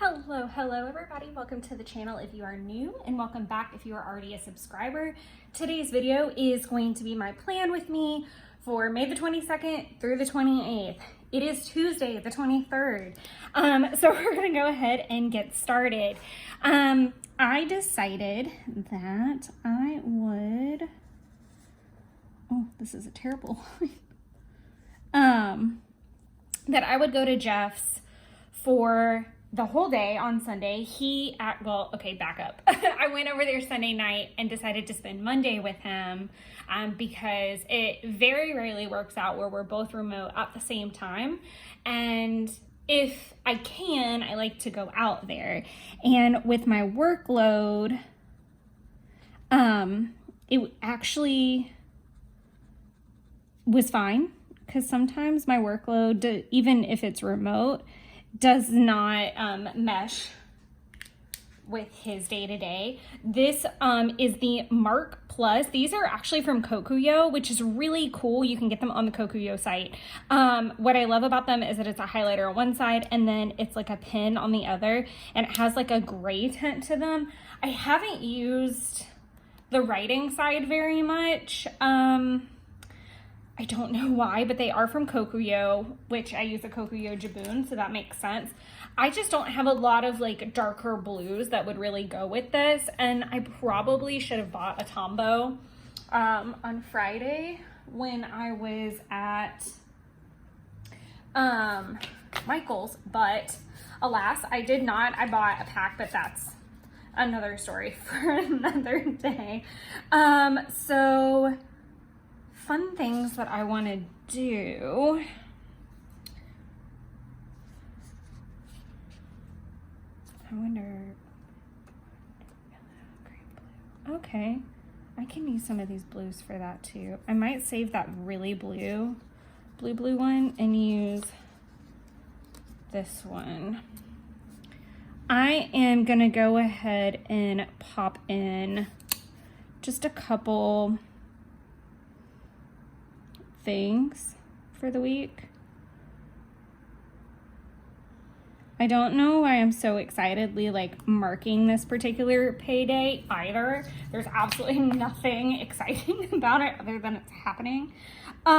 Hello everybody. Welcome to the channel if you are new, and welcome back if you are already a subscriber. Today's video is going to be my plan with me for May the 22nd through the 28th. It is Tuesday the 23rd. So we're gonna go ahead and get started. I decided that I would, oh, this is a terrible that I would go to Jeff's for the whole day on Sunday. Back up. I went over there Sunday night and decided to spend Monday with him because it very rarely works out where we're both remote at the same time. And if I can, I like to go out there. And with my workload, it actually was fine because sometimes my workload, even if it's remote, does not mesh with his day-to-day. This is the Mark Plus. These are actually from Kokuyo, which is really cool. You can get them on the Kokuyo site. What I love about them is that it's a highlighter on one side and then it's like a pen on the other, and it has like a gray tint to them. I haven't used the writing side very much. I don't know why, but they are from Kokuyo, which I use a Kokuyo Jibun, so that makes sense. I just don't have a lot of like darker blues that would really go with this, and I probably should have bought a Tombow on Friday when I was at Michael's, but alas, I did not. I bought a pack, but that's another story for another day. So fun things that I want to do. I wonder. Okay, I can use some of these blues for that too. I might save that really blue one and use this one. I am gonna go ahead and pop in just a couple things for the week. I don't know why I'm so excitedly like marking this particular payday either. There's absolutely nothing exciting about it other than it's happening. So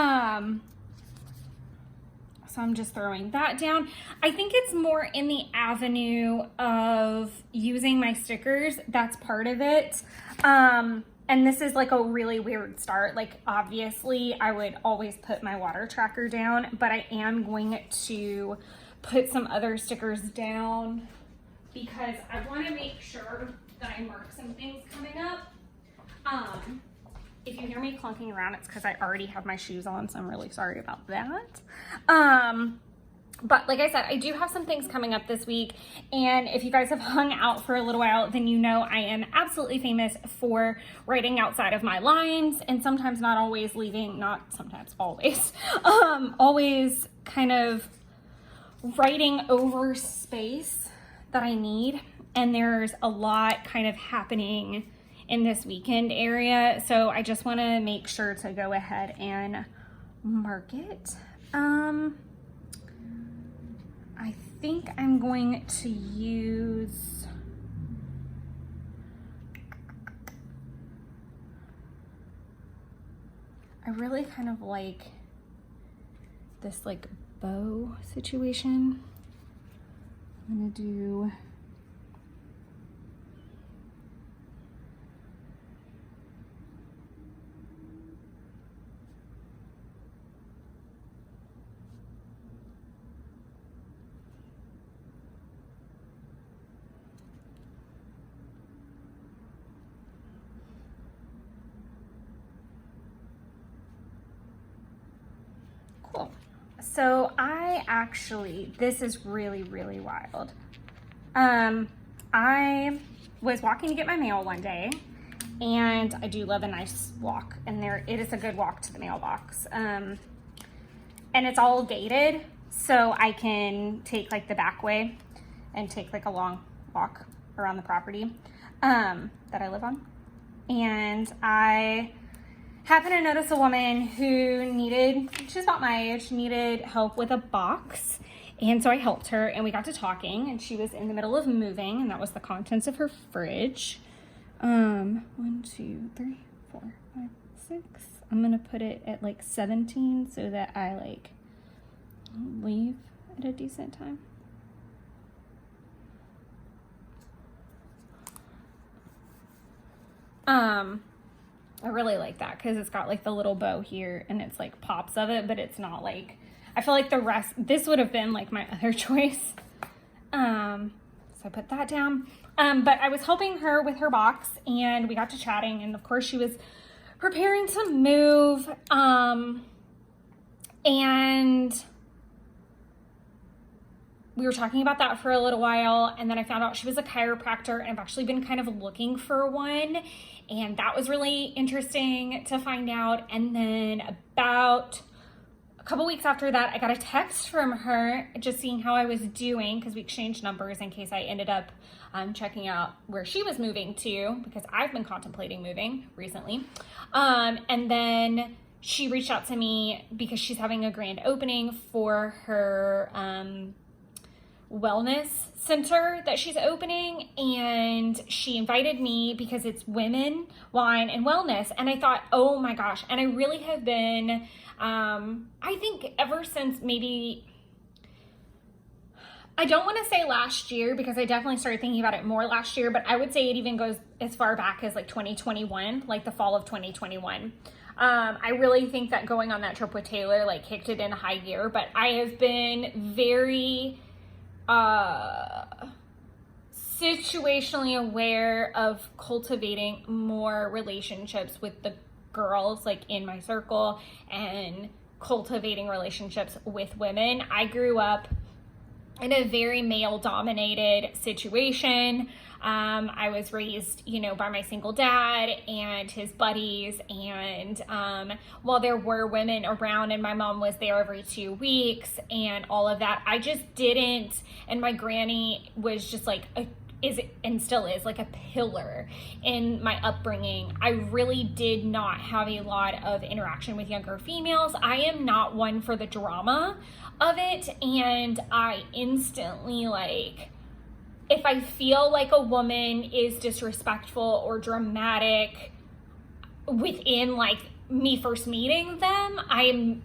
I'm just throwing that down. I think it's more in the avenue of using my stickers. That's part of it. And this is like a really weird start. Like obviously I would always put my water tracker down, but I am going to put some other stickers down because I want to make sure that I mark some things coming up. If you hear me clunking around, it's because I already have my shoes on, so I'm really sorry about that. But like I said, I do have some things coming up this week, and if you guys have hung out for a little while, then you know I am absolutely famous for writing outside of my lines, and sometimes not always leaving, not sometimes, always, always kind of writing over space that I need, and there's a lot kind of happening in this weekend area, so I just want to make sure to go ahead and mark it. I think I'm going to use I really kind of like this like bow situation. I'm gonna do cool. So this is really, really wild. I was walking to get my mail one day, and I do love a nice walk, and it is a good walk to the mailbox. And it's all gated, so I can take like the back way and take like a long walk around the property that I live on. And I happened to notice a woman who she's about my age, needed help with a box. And so I helped her and we got to talking, and she was in the middle of moving, and that was the contents of her fridge. 1, 2, 3, 4, 5, 6. I'm gonna put it at like 17 so that I like leave at a decent time. I really like that because it's got like the little bow here and it's like pops of it, but it's not like, I feel like the rest, this would have been like my other choice. So I put that down. But I was helping her with her box and we got to chatting, and of course she was preparing to move. And we were talking about that for a little while, and then I found out she was a chiropractor, and I've actually been kind of looking for one, and that was really interesting to find out. And then about a couple weeks after that, I got a text from her just seeing how I was doing, because we exchanged numbers in case I ended up checking out where she was moving to, because I've been contemplating moving recently. And then she reached out to me because she's having a grand opening for her wellness center that she's opening, and she invited me because it's women, wine, and wellness. And I thought, oh my gosh. And I really have been, I think ever since maybe, I don't want to say last year because I definitely started thinking about it more last year, but I would say it even goes as far back as like 2021, like the fall of 2021. I really think that going on that trip with Taylor like kicked it in high gear, but I have been very situationally aware of cultivating more relationships with the girls like in my circle and cultivating relationships with women. I grew up in a very male dominated situation. I was raised, by my single dad and his buddies. And while there were women around and my mom was there every 2 weeks and all of that, I just didn't. And my granny was just like, and still is like a pillar in my upbringing. I really did not have a lot of interaction with younger females. I am not one for the drama of it. And I instantly if I feel like a woman is disrespectful or dramatic within me first meeting them, I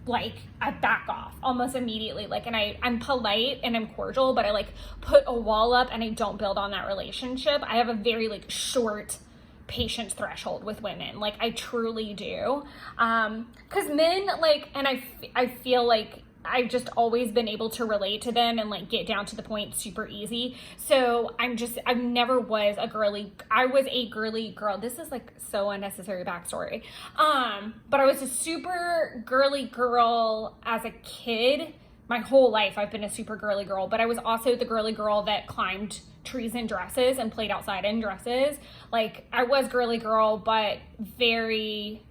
back off almost immediately. And I'm polite and I'm cordial, but I put a wall up and I don't build on that relationship. I have a very short patience threshold with women. I truly do. 'Cause men and I feel like I've just always been able to relate to them and get down to the point super easy. So I never was I was a girly girl. This is so unnecessary backstory. But I was a super girly girl as a kid. My whole life I've been a super girly girl, but I was also the girly girl that climbed trees in dresses and played outside in dresses. I was girly girl, but very,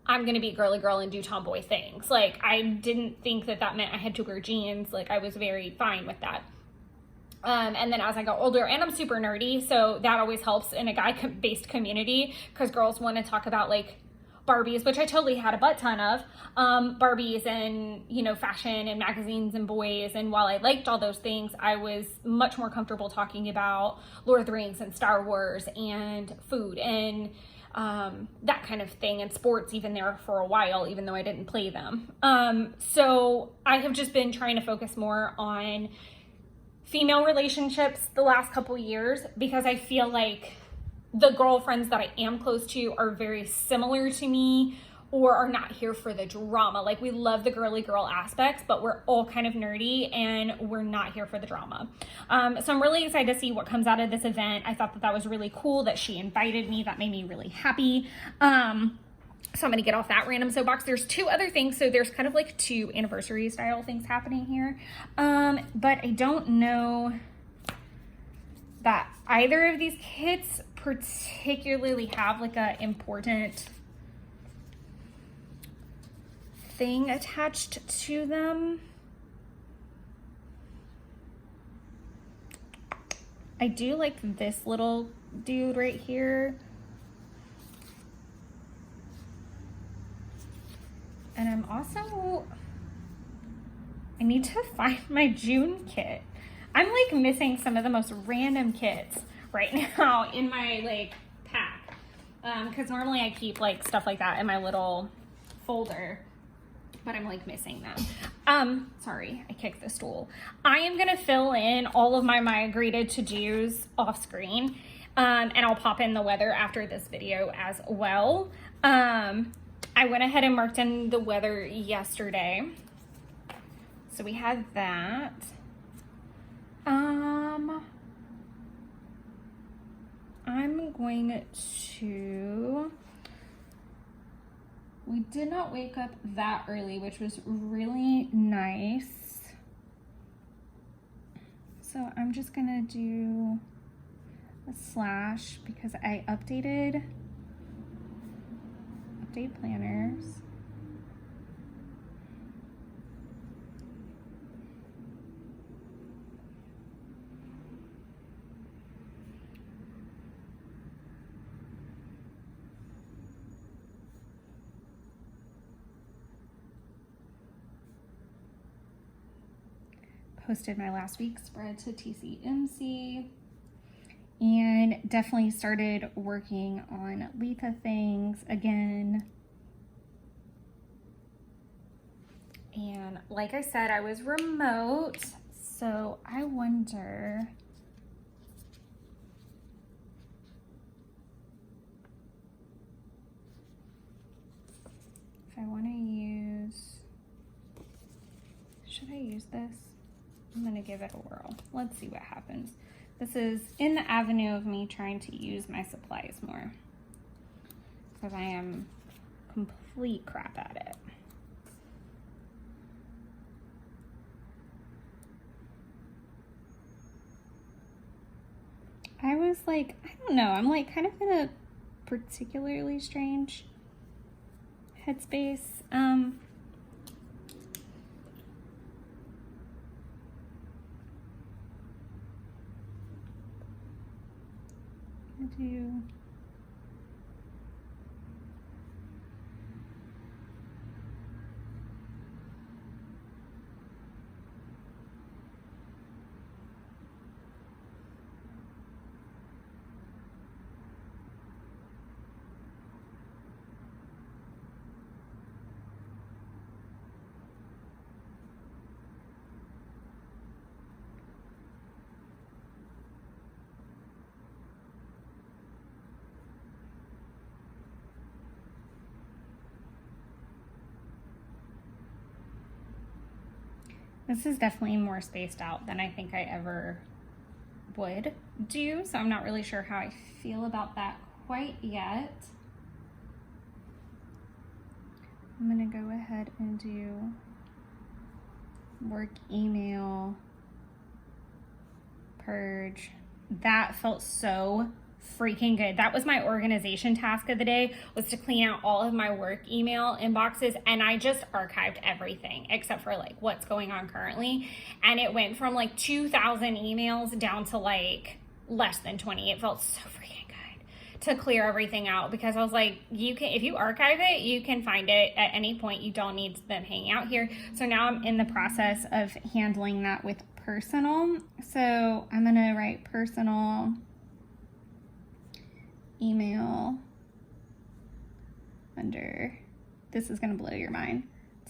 I'm going to be a girly girl and do tomboy things. I didn't think that meant I had to wear jeans. I was very fine with that. And then as I got older, and I'm super nerdy, so that always helps in a guy-based community, because girls want to talk about Barbies, which I totally had a butt ton of, Barbies and, fashion and magazines and boys. And while I liked all those things, I was much more comfortable talking about Lord of the Rings and Star Wars and food and that kind of thing, and sports even there for a while, even though I didn't play them. So I have just been trying to focus more on female relationships the last couple years, because I feel like the girlfriends that I am close to are very similar to me, or are not here for the drama. We love the girly girl aspects, but we're all kind of nerdy and we're not here for the drama. So I'm really excited to see what comes out of this event. I thought that was really cool that she invited me. That made me really happy. So I'm gonna get off that random soapbox. There's 2 other things. So there's kind of 2 anniversary style things happening here. But I don't know that either of these kits particularly have a important thing attached to them. I do like this little dude right here. And I'm also I need to find my June kit. I'm like missing some of the most random kits right now in my like pack. Because normally I keep like stuff like that in my little folder, but I'm like missing them. Sorry, I kicked the stool. I am gonna fill in all of my migrated to-dos off screen, and I'll pop in the weather after this video as well. I went ahead and marked in the weather yesterday. So we had that. I'm going to, we did not wake up that early, which was really nice. So I'm just gonna do a slash because I update planners. Posted my last week's spread to TCMC and definitely started working on Letha things again. And like I said, I was remote, so I wonder if I want to use, should I use this? I'm gonna give it a whirl. Let's see what happens. This is in the avenue of me trying to use my supplies more because I am complete crap at it. I was like, I don't know, I'm like kind of in a particularly strange headspace. This is definitely more spaced out than I think I ever would do, so I'm not really sure how I feel about that quite yet. I'm gonna go ahead and do work email, purge. That felt so freaking good. That was my organization task of the day, was to clean out all of my work email inboxes, and I just archived everything except for like what's going on currently, and it went from like 2,000 emails down to like less than 20. It felt so freaking good to clear everything out because I was like, you can, if you archive it, you can find it at any point. You don't need them hanging out here. So now I'm in the process of handling that with personal. So I'm gonna write personal email under, this is gonna blow your mind,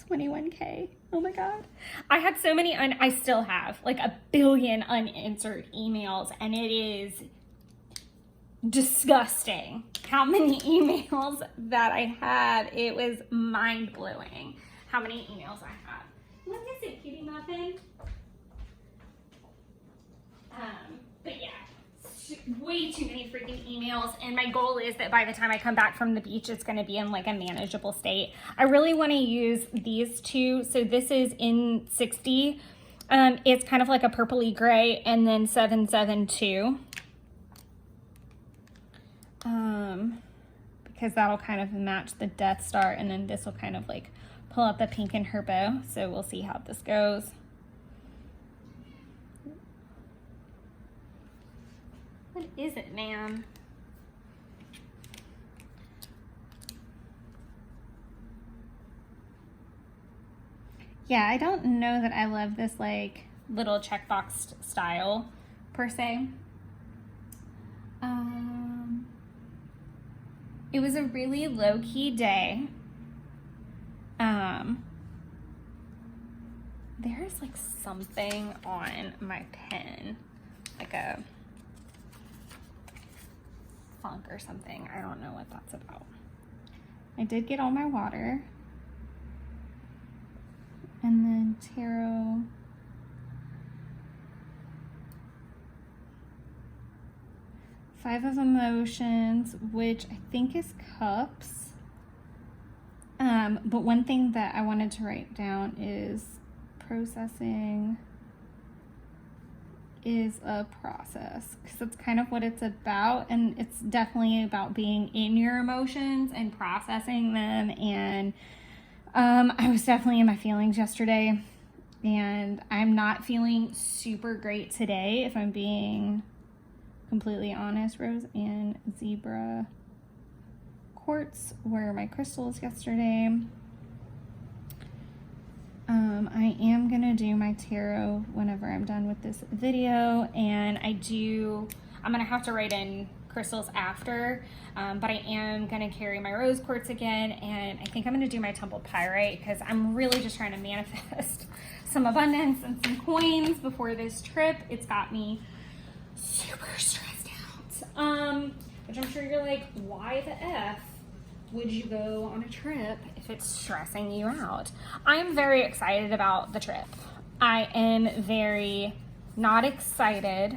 21K. Oh my God. I had so many, I still have like 1 billion unanswered emails, and it is disgusting how many emails that I have. It was mind blowing how many emails I have. What is it, Kitty Muffin? But yeah, way too many freaking emails, and my goal is that by the time I come back from the beach, it's going to be in like a manageable state. I really want to use these two. So this is in 60. It's kind of like a purpley gray, and then 772. Because that'll kind of match the Death Star, and then this will kind of like pull out the pink in her bow. So we'll see how this goes. What is it, ma'am? yeah, I don't know that I love this like little checkbox style per se. It was a really low-key day. There's like something on my pen, like a funk or something. I don't know what that's about. I did get all my water. And then tarot. Five of Emotions, which I think is cups. But one thing that I wanted to write down is processing is a process, because that's kind of what it's about, and it's definitely about being in your emotions and processing them. And I was definitely in my feelings yesterday, and I'm not feeling super great today, if I'm being completely honest. Rose and zebra quartz were my crystals yesterday. I am gonna do my tarot whenever I'm done with this video, and I'm gonna have to write in crystals after, but I am gonna carry my rose quartz again, and I think I'm gonna do my temple pyrite, because I'm really just trying to manifest some abundance and some coins before this trip. It's got me super stressed out, which I'm sure you're like, why the F would you go on a trip if it's stressing you out? I'm very excited about the trip. I am very not excited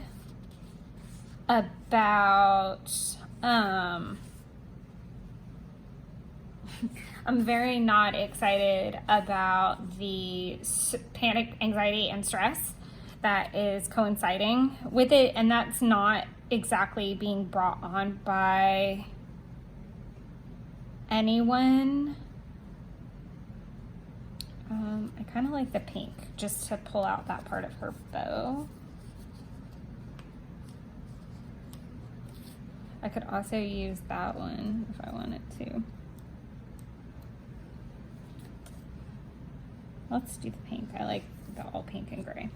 about, I'm very not excited about the panic, anxiety, and stress that is coinciding with it, and that's not exactly being brought on by anyone. I kind of like the pink, just to pull out that part of her bow. I could also use that one if I wanted to. Let's do the pink. I like the all pink and gray.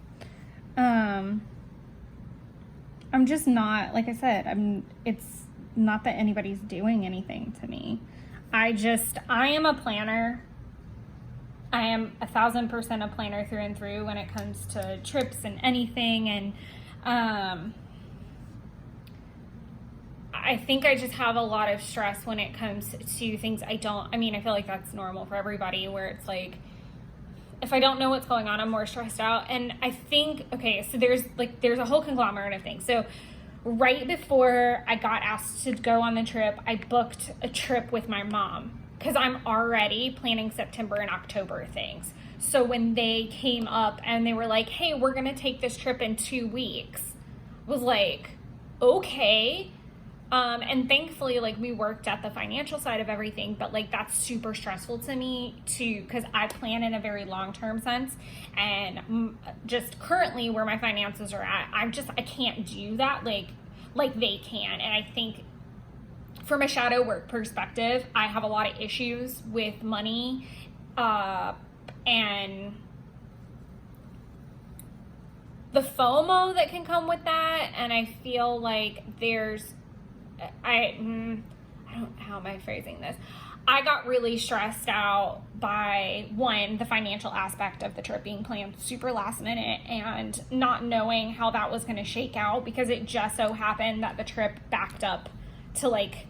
I'm just not, like I said, it's not that anybody's doing anything to me. I am a planner. I am 1,000% a planner through and through when it comes to trips and anything. And I think I just have a lot of stress when it comes to things I feel like that's normal for everybody, where it's like, if I don't know what's going on, I'm more stressed out. And I think, okay, so there's a whole conglomerate of things. So right before I got asked to go on the trip, I booked a trip with my mom, because I'm already planning September and October things. So when they came up and they were like, hey, we're going to take this trip in 2 weeks, I was like, okay. And thankfully, like, we worked at the financial side of everything, but like, that's super stressful to me too, because I plan in a very long-term sense, and just currently where my finances are at, I can't do that like they can. And I think from a shadow work perspective, I have a lot of issues with money, and the FOMO that can come with that. And I feel like I don't, how am I phrasing this? I got really stressed out by, one, the financial aspect of the trip being planned super last minute and not knowing how that was going to shake out, because it just so happened that the trip backed up to like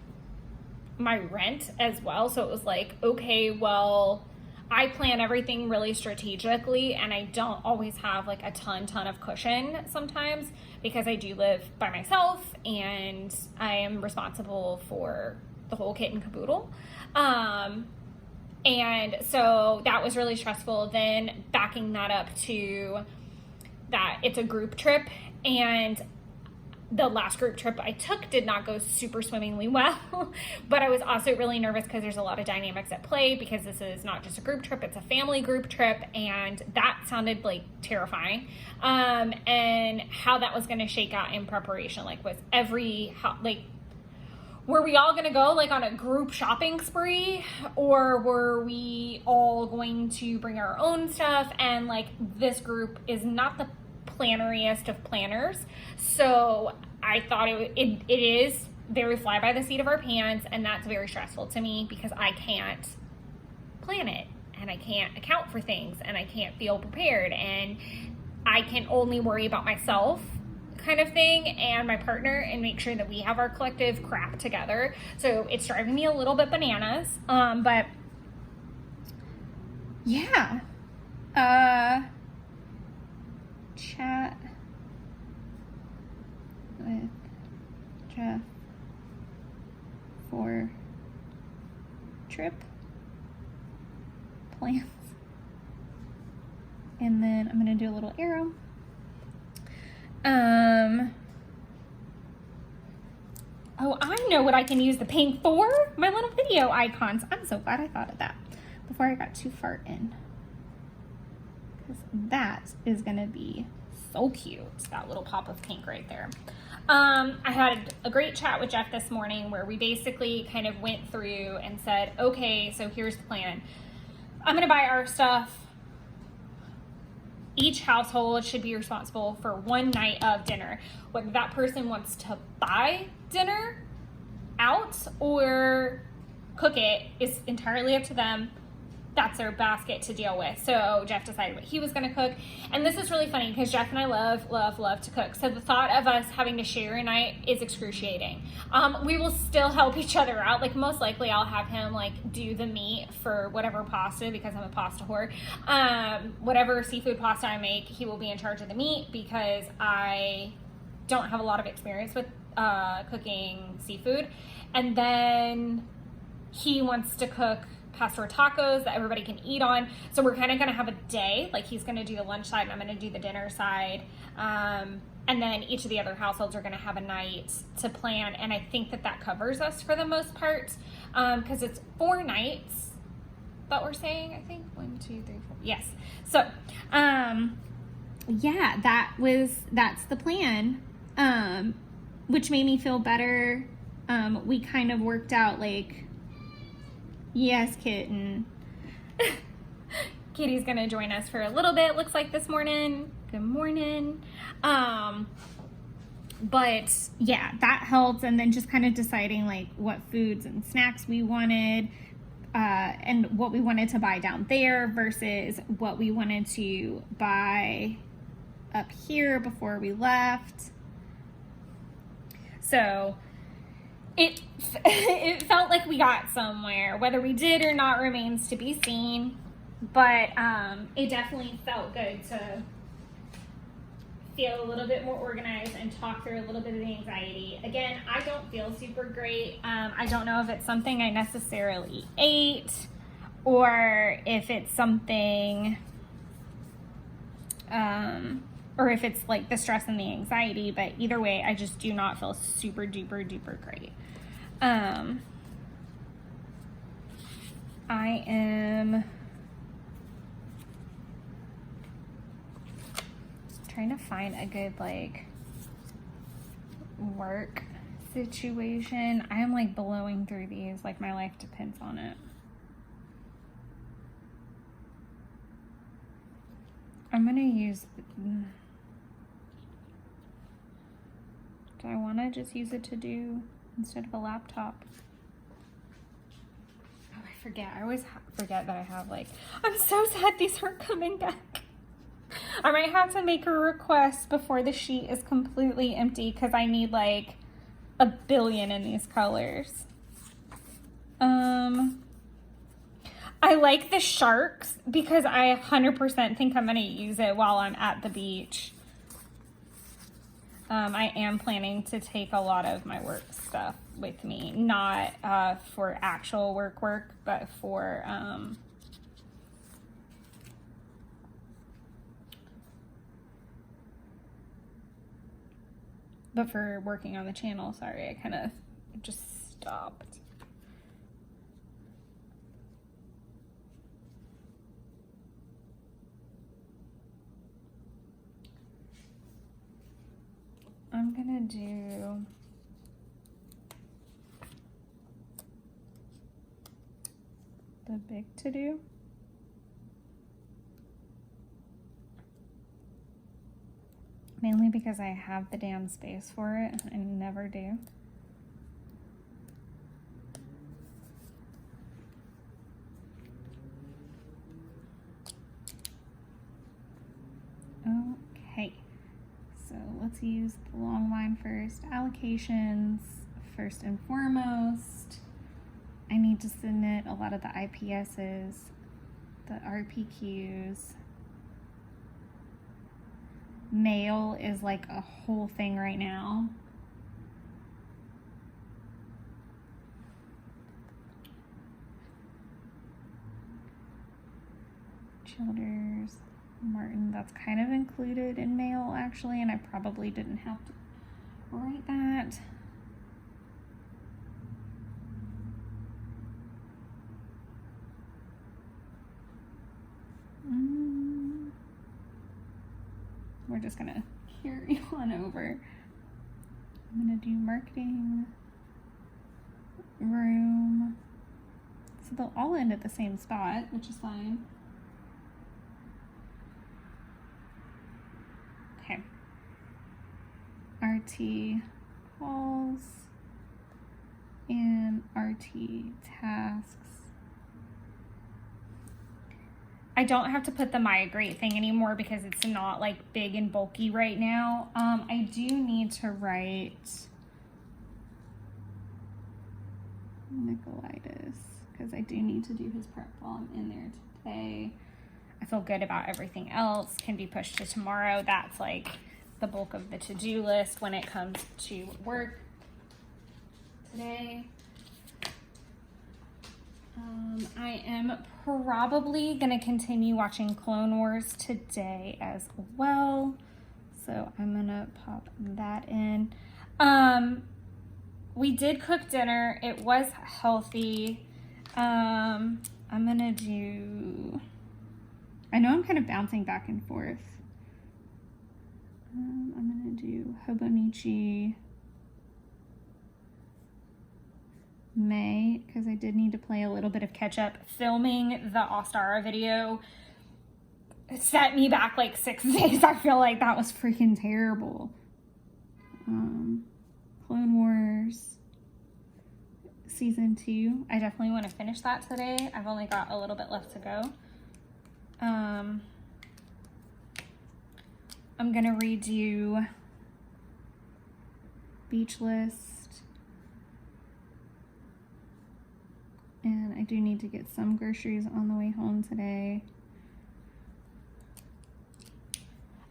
my rent as well. So it was like, okay, well, I plan everything really strategically, and I don't always have like a ton of cushion sometimes, because I do live by myself and I am responsible for the whole kit and caboodle. And so that was really stressful. Then backing that up to that it's a group trip, and the last group trip I took did not go super swimmingly well, but I was also really nervous because there's a lot of dynamics at play, because this is not just a group trip, it's a family group trip, and that sounded like terrifying. And how that was going to shake out in preparation, like were we all gonna go like on a group shopping spree, or were we all going to bring our own stuff? And like, this group is not the planneriest of planners, so I thought it is very fly by the seat of our pants, and that's very stressful to me because I can't plan it, and I can't account for things, and I can't feel prepared, and I can only worry about myself kind of thing and my partner and make sure that we have our collective crap together. So it's driving me a little bit bananas. But yeah. Chat with Jeff for trip plans. And then I'm gonna do a little arrow. Oh, I know what I can use the paint for. My little video icons. I'm so glad I thought of that before I got too far in. Because that is gonna be so cute. That little pop of pink right there. I had a great chat with Jeff this morning where we basically kind of went through and said, okay, so here's the plan. I'm gonna buy our stuff. Each household should be responsible for one night of dinner. Whether that person wants to buy dinner out or cook it is entirely up to them. That's their basket to deal with. So Jeff decided what he was gonna cook. And this is really funny because Jeff and I love to cook. So the thought of us having to share a night is excruciating. We will still help each other out. Like, most likely I'll have him like do the meat for whatever pasta because I'm a pasta whore. Whatever seafood pasta I make, he will be in charge of the meat because I don't have a lot of experience with cooking seafood. And then he wants to cook pasta or tacos that everybody can eat on. So we're kind of going to have a day, like he's going to do the lunch side and I'm going to do the dinner side. And then each of the other households are going to have a night to plan. And I think that that covers us for the most part, because it's 4 nights that we're saying, I think 1, 2, 3, 4. Yes. So, yeah, that's the plan. Which made me feel better. We kind of worked out like, yes, kitten. Kitty's gonna join us for a little bit, looks like this morning. Good morning. But yeah, that helped. And then just kind of deciding like what foods and snacks we wanted, and what we wanted to buy down there versus what we wanted to buy up here before we left. So it felt like we got somewhere. Whether we did or not remains to be seen, but it definitely felt good to feel a little bit more organized and talk through a little bit of the anxiety. Again, I don't feel super great. I don't know if it's something I necessarily ate or if it's something, or if it's like the stress and the anxiety, but either way, I just do not feel super duper duper great. I am trying to find a good like work situation. I am like blowing through these like my life depends on it. I'm gonna use, do I want to just use it to do instead of a laptop? Oh, I forget. I always forget that I have like, I'm so sad these aren't coming back. I might have to make a request before the sheet is completely empty because I need like 1 billion in these colors. I like the sharks because I 100% think I'm going to use it while I'm at the beach. I am planning to take a lot of my work stuff with me, not for actual work, but for working on the channel. Sorry, I kind of just stopped. I'm gonna do the big to-do. Mainly because I have the damn space for it. I never do. Okay, so let's use the long line first. Allocations, first and foremost. I need to submit a lot of the IPSs, the RPQs. Mail is like a whole thing right now. Childers, Martin, that's kind of included in mail actually, and I probably didn't have to write that. We're just gonna carry on over. I'm gonna do marketing, room. So they'll all end at the same spot, which is fine. Okay. RT calls and RT tasks. I don't have to put the migrate thing anymore because it's not like big and bulky right now. I do need to write Nicolaitis because I do need to do his prep while I'm in there today. I feel good about everything else. Can be pushed to tomorrow. That's like the bulk of the to-do list when it comes to work today. I am probably going to continue watching Clone Wars today as well. So I'm going to pop that in. We did cook dinner. It was healthy. I'm going to do... I know I'm kind of bouncing back and forth. I'm going to do Hobonichi May, because I did need to play a little bit of catch up. Filming the Ostara video set me back like 6 days. I feel like that was freaking terrible. Clone Wars Season 2. I definitely want to finish that today. I've only got a little bit left to go. I'm going to redo Beach List. And I do need to get some groceries on the way home today.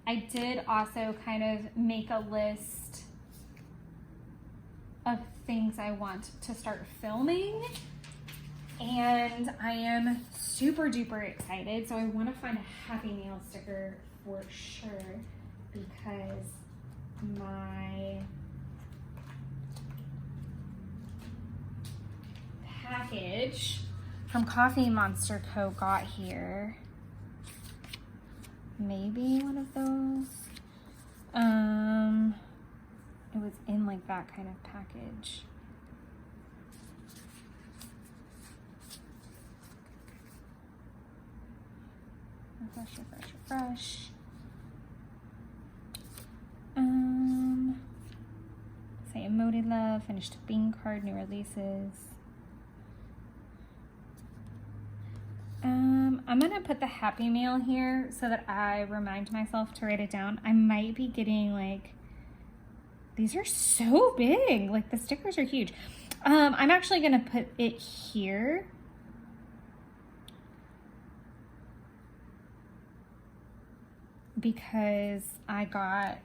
I did also kind of make a list of things I want to start filming. And I am super duper excited. So I want to find a Happy Meal sticker for sure because my package from Coffee Monster Co. got here. Maybe one of those. It was in like that kind of package. Refresh. Say Emoted Love, finished bean card, new releases. I'm gonna put the Happy Meal here so that I remind myself to write it down. I might be getting like, these are so big, like the stickers are huge. I'm actually gonna put it here. Because I got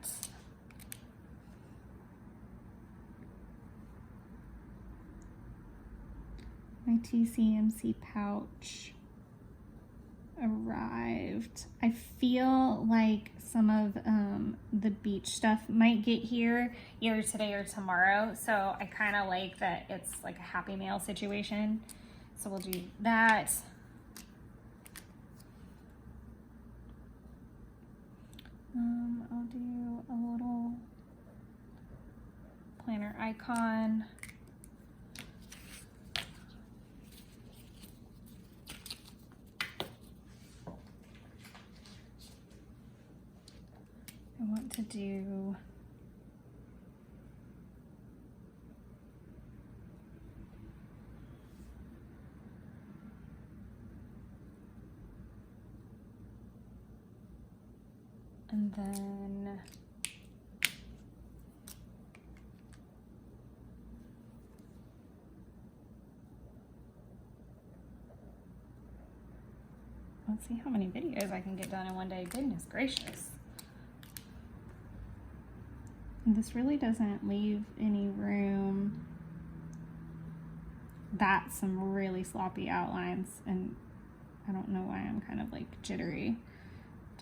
my TCMC pouch arrived. I feel like some of the beach stuff might get here either today or tomorrow. So I kind of like that it's like a Happy Meal situation. So we'll do that. I'll do a little planner icon. to do and then let's see how many videos I can get done in one day. Goodness gracious. And this really doesn't leave any room. That's some really sloppy outlines, and I don't know why I'm kind of like jittery.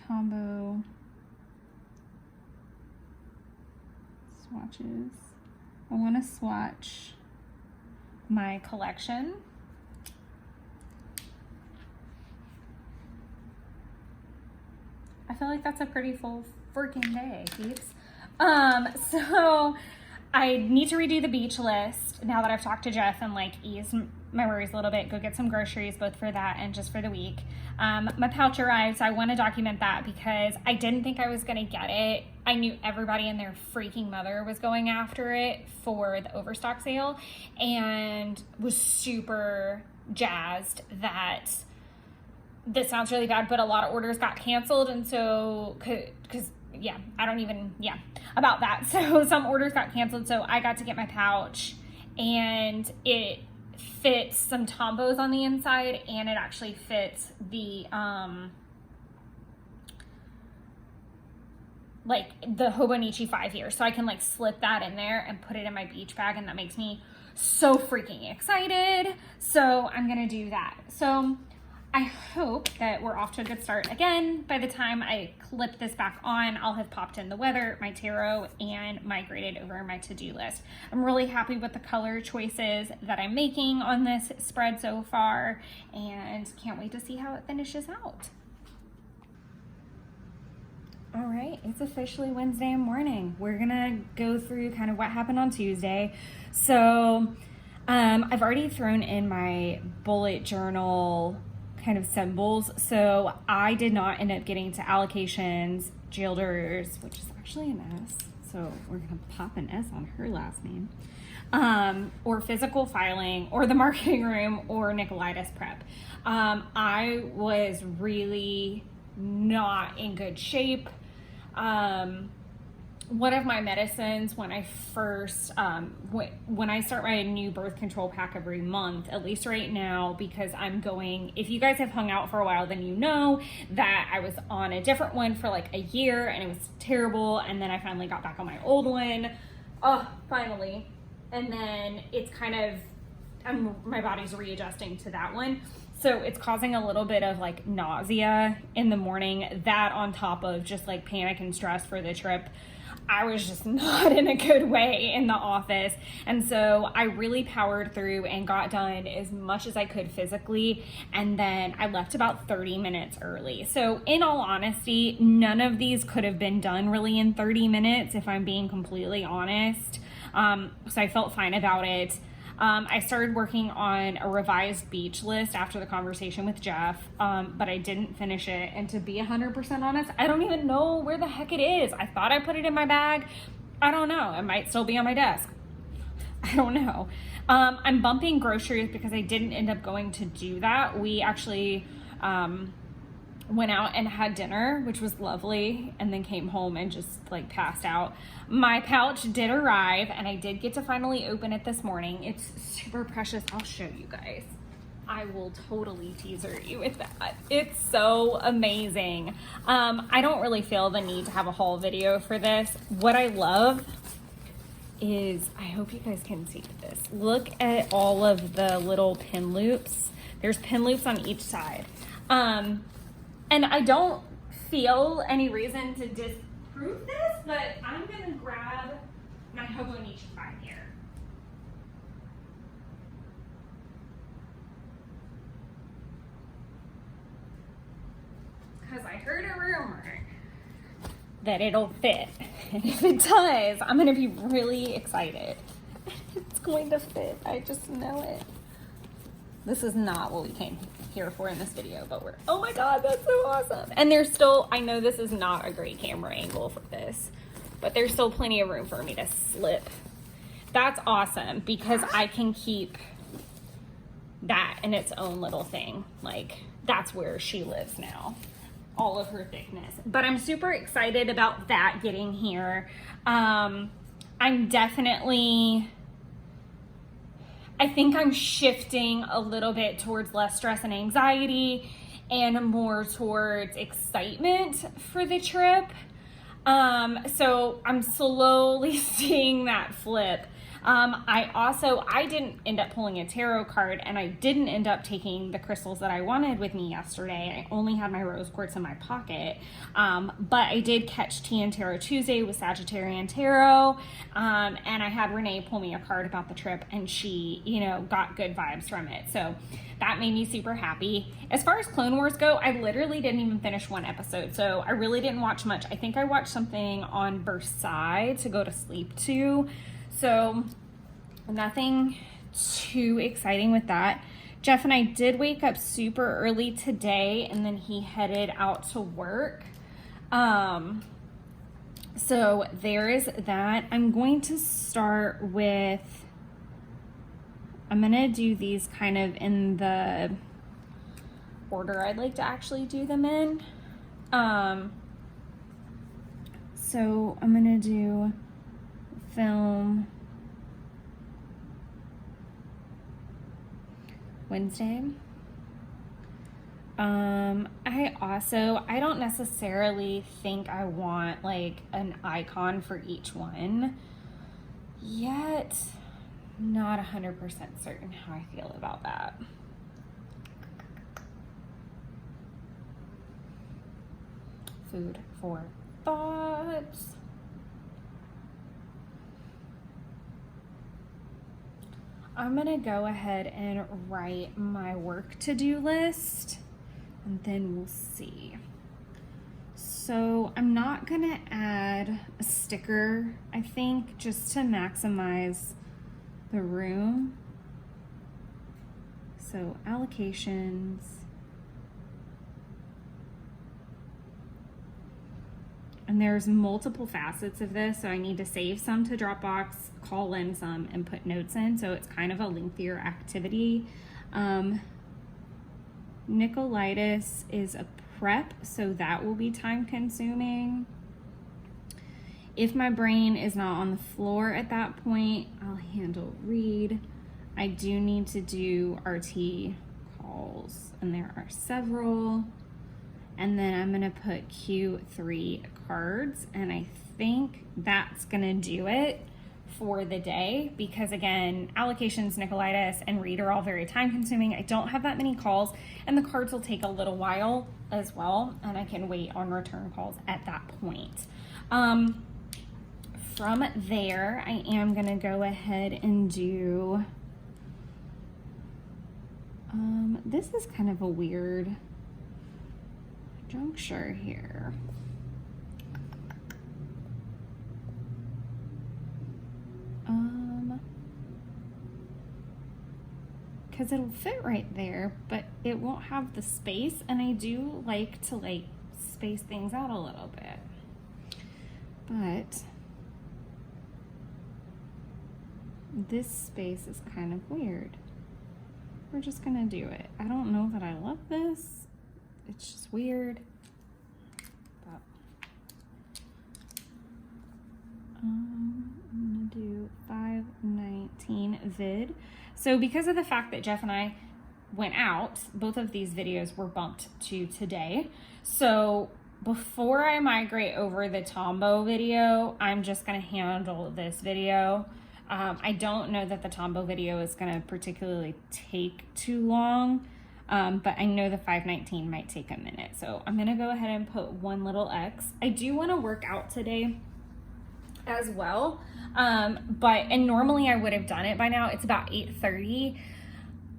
Tombow swatches. I want to swatch my collection. I feel like that's a pretty full freaking day, peeps. So I need to redo the beach list now that I've talked to Jeff and like eased my worries a little bit. Go get some groceries, both for that and just for the week. My pouch arrived, so I want to document that because I didn't think I was going to get it. I knew everybody and their freaking mother was going after it for the overstock sale and was super jazzed that this sounds really bad, but a lot of orders got canceled. And so, cause yeah, about that. So some orders got canceled. So I got to get my pouch and it fits some Tombows on the inside and it actually fits the, like the Hobonichi 5 here. So I can like slip that in there and put it in my beach bag. And that makes me so freaking excited. So I'm going to do that. So I hope that we're off to a good start. Again, by the time I clip this back on, I'll have popped in the weather, my tarot, and migrated over my to-do list. I'm really happy with the color choices that I'm making on this spread so far, and can't wait to see how it finishes out. All right, it's officially Wednesday morning. We're gonna go through kind of what happened on Tuesday. So I've already thrown in my bullet journal kind of symbols. So I did not end up getting to allocations, jailed orders, which is actually an S. So we're gonna pop an S on her last name, or physical filing, or the marketing room, or Nicolaitis prep. I was really not in good shape. One of my medicines when I first, when I start my new birth control pack every month, at least right now, because I'm going, if you guys have hung out for a while, then you know that I was on a different one for like a year and it was terrible. And then I finally got back on my old one. Oh, finally. And then it's kind of, my body's readjusting to that one. So it's causing a little bit of like nausea in the morning, that on top of just like panic and stress for the trip. I was just not in a good way in the office. And so I really powered through and got done as much as I could physically. And then I left about 30 minutes early. So in all honesty, none of these could have been done really in 30 minutes, if I'm being completely honest. So I felt fine about it. I started working on a revised beach list after the conversation with Jeff, but I didn't finish it. And to be 100% honest, I don't even know where the heck it is. I thought I put it in my bag. I don't know. It might still be on my desk. I don't know. I'm bumping groceries because I didn't end up going to do that. We actually went out and had dinner, which was lovely, and then came home and just like passed out. My pouch did arrive and I did get to finally open it this morning. It's super precious. I'll show you guys. I will totally teaser you with that. It's so amazing. I don't really feel the need to have a haul video for this. What I love is, I hope you guys can see this. Look at all of the little pin loops. There's pin loops on each side. And I don't feel any reason to disprove this, but I'm gonna grab my Hobonichi 5 here. Because I heard a rumor that it'll fit. And if it does, I'm gonna be really excited. It's going to fit, I just know it. This is not what we came here for in this video, but we're, oh my God, that's so awesome. And there's still, I know this is not a great camera angle for this, but there's still plenty of room for me to slip. That's awesome because I can keep that in its own little thing. Like, that's where she lives now, all of her thickness. But I'm super excited about that getting here. I'm definitely, I think I'm shifting a little bit towards less stress and anxiety and more towards excitement for the trip. So I'm slowly seeing that flip. I didn't end up pulling a tarot card, and I didn't end up taking the crystals that I wanted with me yesterday. I only had my rose quartz in my pocket. But I did catch Tea and Tarot Tuesday with Sagittarian Tarot. And I had Renee pull me a card about the trip, and she, got good vibes from it. So that made me super happy. As far as Clone Wars go, I literally didn't even finish one episode. So I really didn't watch much. I think I watched something on Versailles to go to sleep to. So nothing too exciting with that. Jeff and I did wake up super early today, and then he headed out to work. So there is that. I'm going to do these kind of in the order I'd like to actually do them in. So I'm going to do film Wednesday. I don't necessarily think I want like an icon for each one yet. Not 100% certain how I feel about that. Food for thought. I'm gonna go ahead and write my work to-do list, and then we'll see. So I'm not gonna add a sticker, I think, just to maximize the room. So allocations. And there's multiple facets of this, so I need to save some to Dropbox, call in some, and put notes in, so it's kind of a lengthier activity. Nicolitis is a prep, so that will be time consuming. If my brain is not on the floor at that point, I'll handle read. I do need to do RT calls, and there are several. And then I'm gonna put Q3 cards, and I think that's gonna do it for the day, because again, allocations, Nicolitis, and read are all very time consuming. I don't have that many calls, and the cards will take a little while as well, and I can wait on return calls at that point. From there, I am gonna go ahead and do, this is kind of a weird juncture here. Because it'll fit right there, but it won't have the space, and I do like to space things out a little bit. But this space is kind of weird. We're just gonna do it. I don't know that I love this. It's just weird. But I'm gonna do 519 vid. So because of the fact that Jeff and I went out, both of these videos were bumped to today. So before I migrate over the Tombow video, I'm just gonna handle this video. I don't know that the Tombow video is gonna particularly take too long. But I know the 519 might take a minute. So I'm gonna go ahead and put one little X. I do wanna work out today as well. And normally I would have done it by now. It's about 8:30.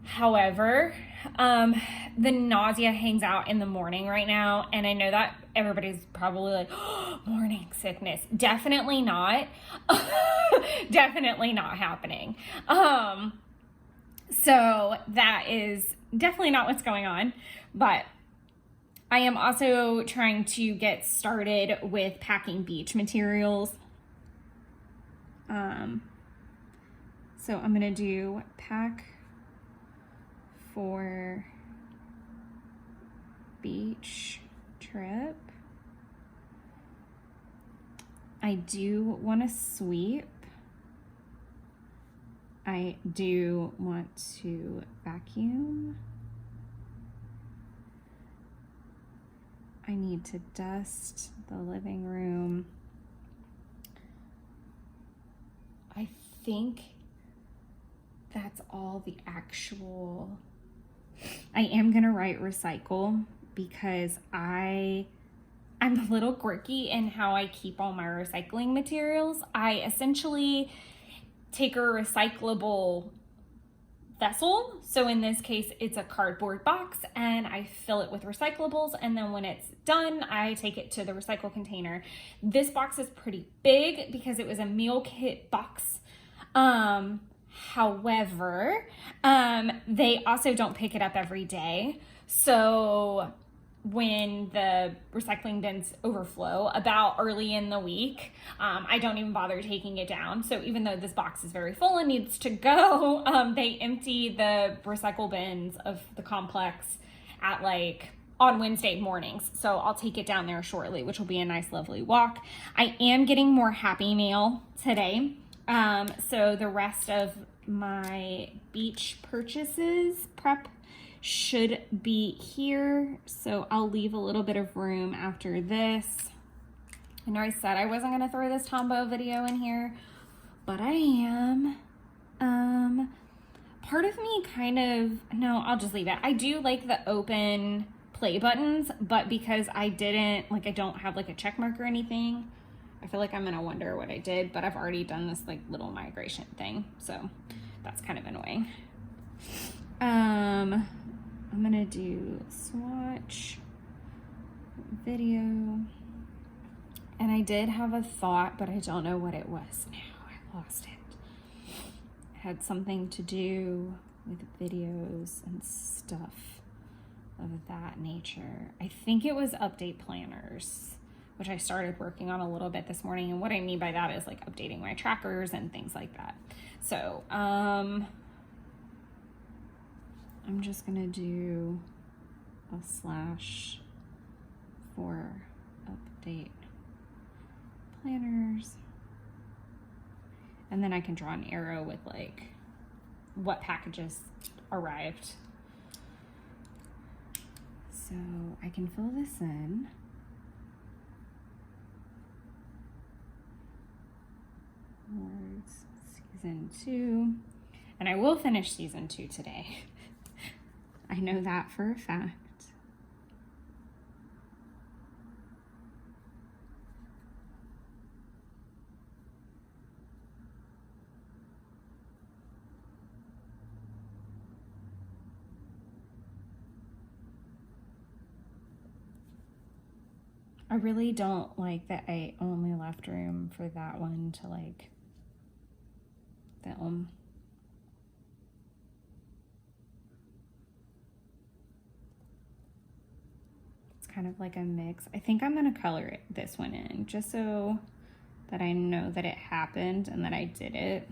However, the nausea hangs out in the morning right now. And I know that everybody's probably like, oh, morning sickness. Definitely not. Definitely not happening. So that is definitely not what's going on, but I am also trying to get started with packing beach materials. So I'm gonna do pack for beach trip. I do want to sweep. I do want to vacuum. I need to dust the living room. I think that's all the actual. I am gonna write recycle because I'm a little quirky in how I keep all my recycling materials. I essentially take a recyclable vessel. So in this case, it's a cardboard box, and I fill it with recyclables. And then when it's done, I take it to the recycle container. This box is pretty big because it was a meal kit box. However, they also don't pick it up every day. So when the recycling bins overflow about early in the week, I don't even bother taking it down. So even though this box is very full and needs to go, they empty the recycle bins of the complex at like on Wednesday mornings. So I'll take it down there shortly, which will be a nice, lovely walk. I am getting more Happy Meal today. So the rest of my beach purchases prep should be here. So I'll leave a little bit of room after this. I know I said I wasn't gonna throw this Tombow video in here, but I am. Part of me kind of, no, I'll just leave it. I do like the open play buttons, but because I don't have like a check mark or anything, I feel like I'm gonna wonder what I did, but I've already done this like little migration thing. So that's kind of annoying. I'm gonna do swatch video, and I did have a thought, but I don't know what it was now. I lost it. It had something to do with videos and stuff of that nature. I think it was update planners, which I started working on a little bit this morning. And what I mean by that is like updating my trackers and things like that. So, I'm just gonna do a slash for update planners. And then I can draw an arrow with like what packages arrived. So I can fill this in. Words, season 2. And I will finish season 2 today. I know that for a fact. I really don't like that I only left room for that one to like film. Kind of like a mix. I think I'm gonna color this one in just so that I know that it happened and that I did it.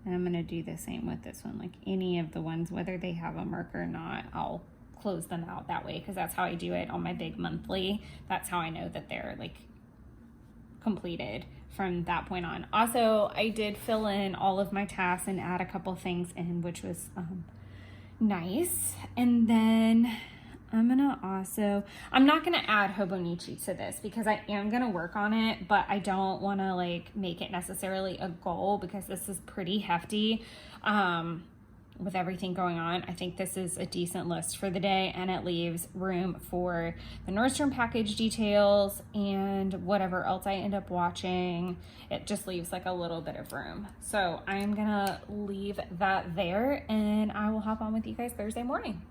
And I'm gonna do the same with this one. Like any of the ones, whether they have a marker or not, I'll close them out that way because that's how I do it on my big monthly. That's how I know that they're like completed from that point on. Also, I did fill in all of my tasks and add a couple things in, which was nice. And then I'm not gonna add Hobonichi to this because I am gonna work on it, but I don't wanna like make it necessarily a goal because this is pretty hefty with everything going on. I think this is a decent list for the day, and it leaves room for the Nordstrom package details and whatever else I end up watching. It just leaves like a little bit of room. So I'm gonna leave that there, and I will hop on with you guys Thursday morning.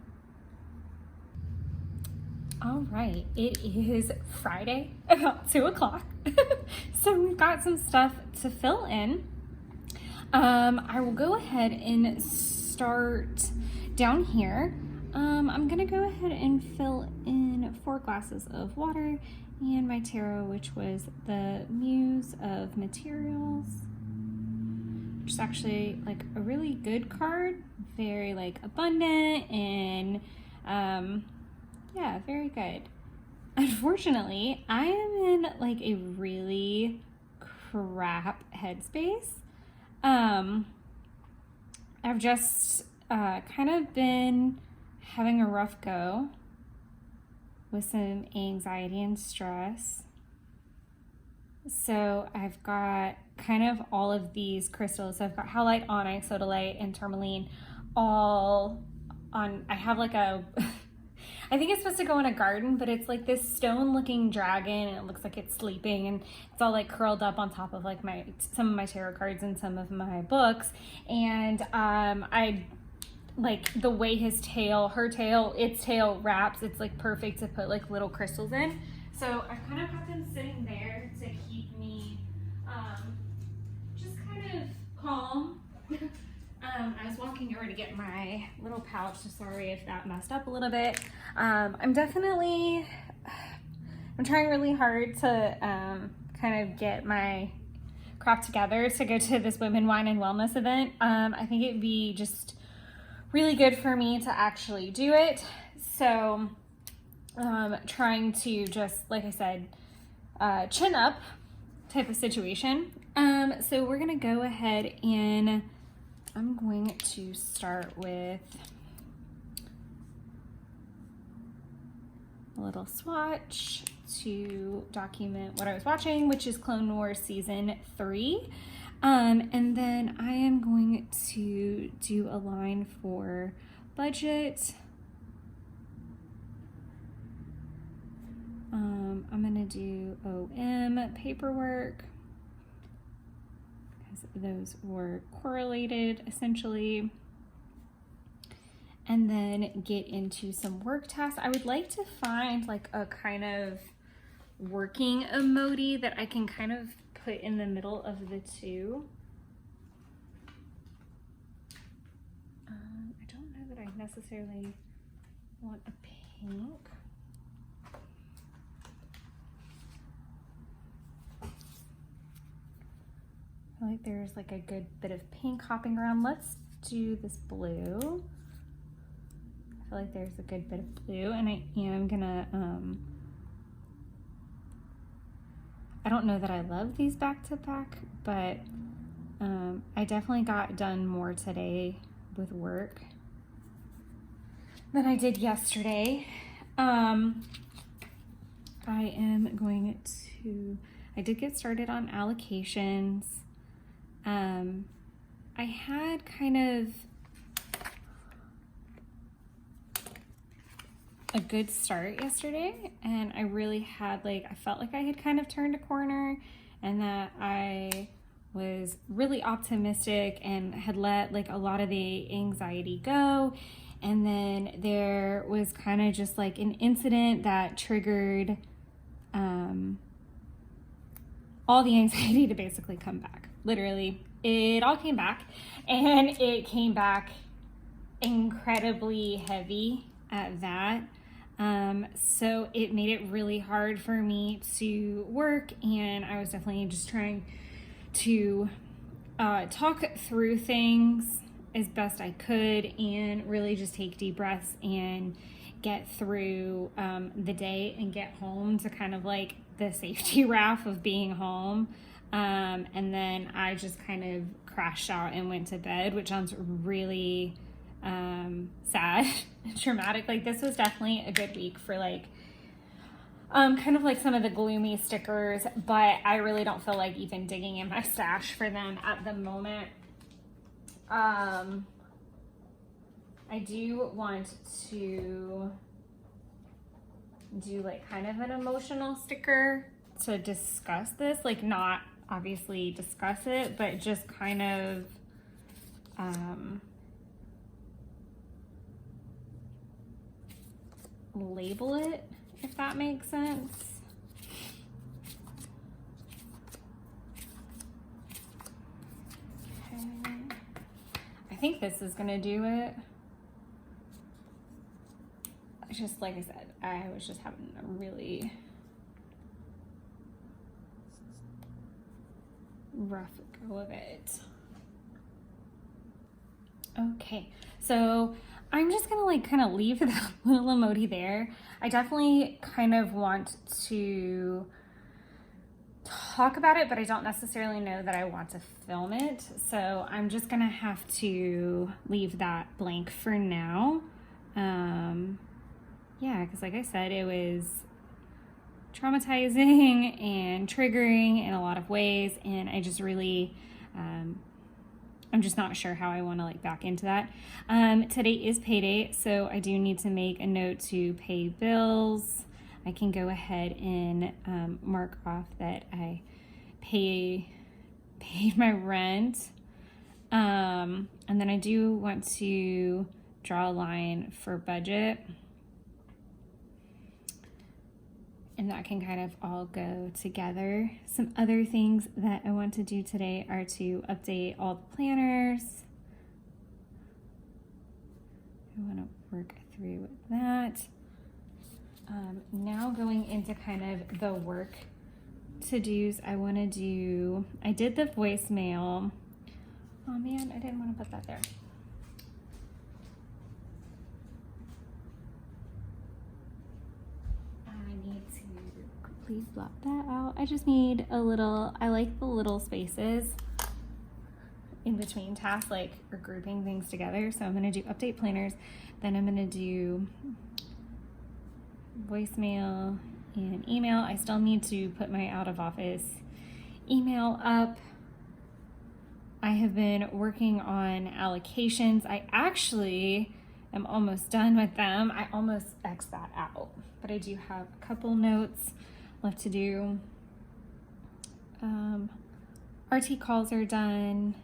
All right, it is Friday, about 2 o'clock. So we've got some stuff to fill in. I will go ahead and start down here. I'm gonna go ahead and fill in 4 glasses of water and my tarot, which was the Muse of Materials. which is actually like a really good card, very like abundant and yeah, very good. Unfortunately, I am in like a really crap headspace. I've just kind of been having a rough go with some anxiety and stress. So I've got kind of all of these crystals. So I've got halite, onyx, sodalite, and tourmaline all on. I have like a, I think it's supposed to go in a garden, but it's like this stone looking dragon and it looks like it's sleeping and it's all like curled up on top of like some of my tarot cards and some of my books. And I like the way its tail wraps. It's like perfect to put like little crystals in. So I kind of have them sitting there to keep me just kind of calm. I was walking over to get my little pouch, so sorry if that messed up a little bit. I'm trying really hard to kind of get my crap together to go to this Women, Wine, and Wellness event. I think it'd be just really good for me to actually do it. So trying to just, like I said, chin up type of situation. So we're gonna go ahead and I'm going to start with a little swatch to document what I was watching, which is Clone Wars Season 3. And then I am going to do a line for budget. I'm gonna do OM paperwork because those were correlated essentially. And then get into some work tasks. I would like to find like a kind of working emoji that I can kind of put in the middle of the two. I don't know that I necessarily want a pink. I feel like there's like a good bit of pink hopping around. Let's do this blue. I feel like there's a good bit of blue, and I am gonna, I don't know that I love these back to back, but I definitely got done more today with work than I did yesterday. I am going to, I did get started on allocations. I had kind of a good start yesterday, and I really had like, I felt like I had kind of turned a corner and that I was really optimistic and had let like a lot of the anxiety go. And then there was kind of just like an incident that triggered all the anxiety to basically come back. Literally, it all came back, and it came back incredibly heavy at that. So it made it really hard for me to work, and I was definitely just trying to talk through things as best I could and really just take deep breaths and get through the day and get home to kind of like the safety raft of being home. And then I just kind of crashed out and went to bed, which sounds really sad and traumatic. Like this was definitely a good week for like kind of like some of the gloomy stickers, but I really don't feel like even digging in my stash for them at the moment. I do want to do like kind of an emotional sticker to discuss this, like not obviously discuss it, but just kind of label it, if that makes sense. Okay. I think this is gonna do it. Just like I said, I was just having a really rough go of it. Okay, so I'm just gonna like kind of leave that little emoji there. I definitely kind of want to talk about it, but I don't necessarily know that I want to film it. So I'm just gonna have to leave that blank for now. Yeah, because like I said, it was traumatizing and triggering in a lot of ways, and I just really I'm just not sure how I want to like back into that. Today is payday, so I do need to make a note to pay bills. I can go ahead and mark off that I paid my rent, and then I do want to draw a line for budget. And that can kind of all go together. Some other things that I want to do today are to update all the planners. I want to work through with that. Now going into kind of the work to-dos, I did the voicemail. Oh man, I didn't want to put that there. Please blot that out. I just need a little, I like the little spaces in between tasks, like, or grouping things together. So I'm gonna do update planners, then I'm gonna do voicemail and email. I still need to put my out of office email up. I have been working on allocations. I actually am almost done with them. I almost X'd that out, but I do have a couple notes left to do. RT calls are done.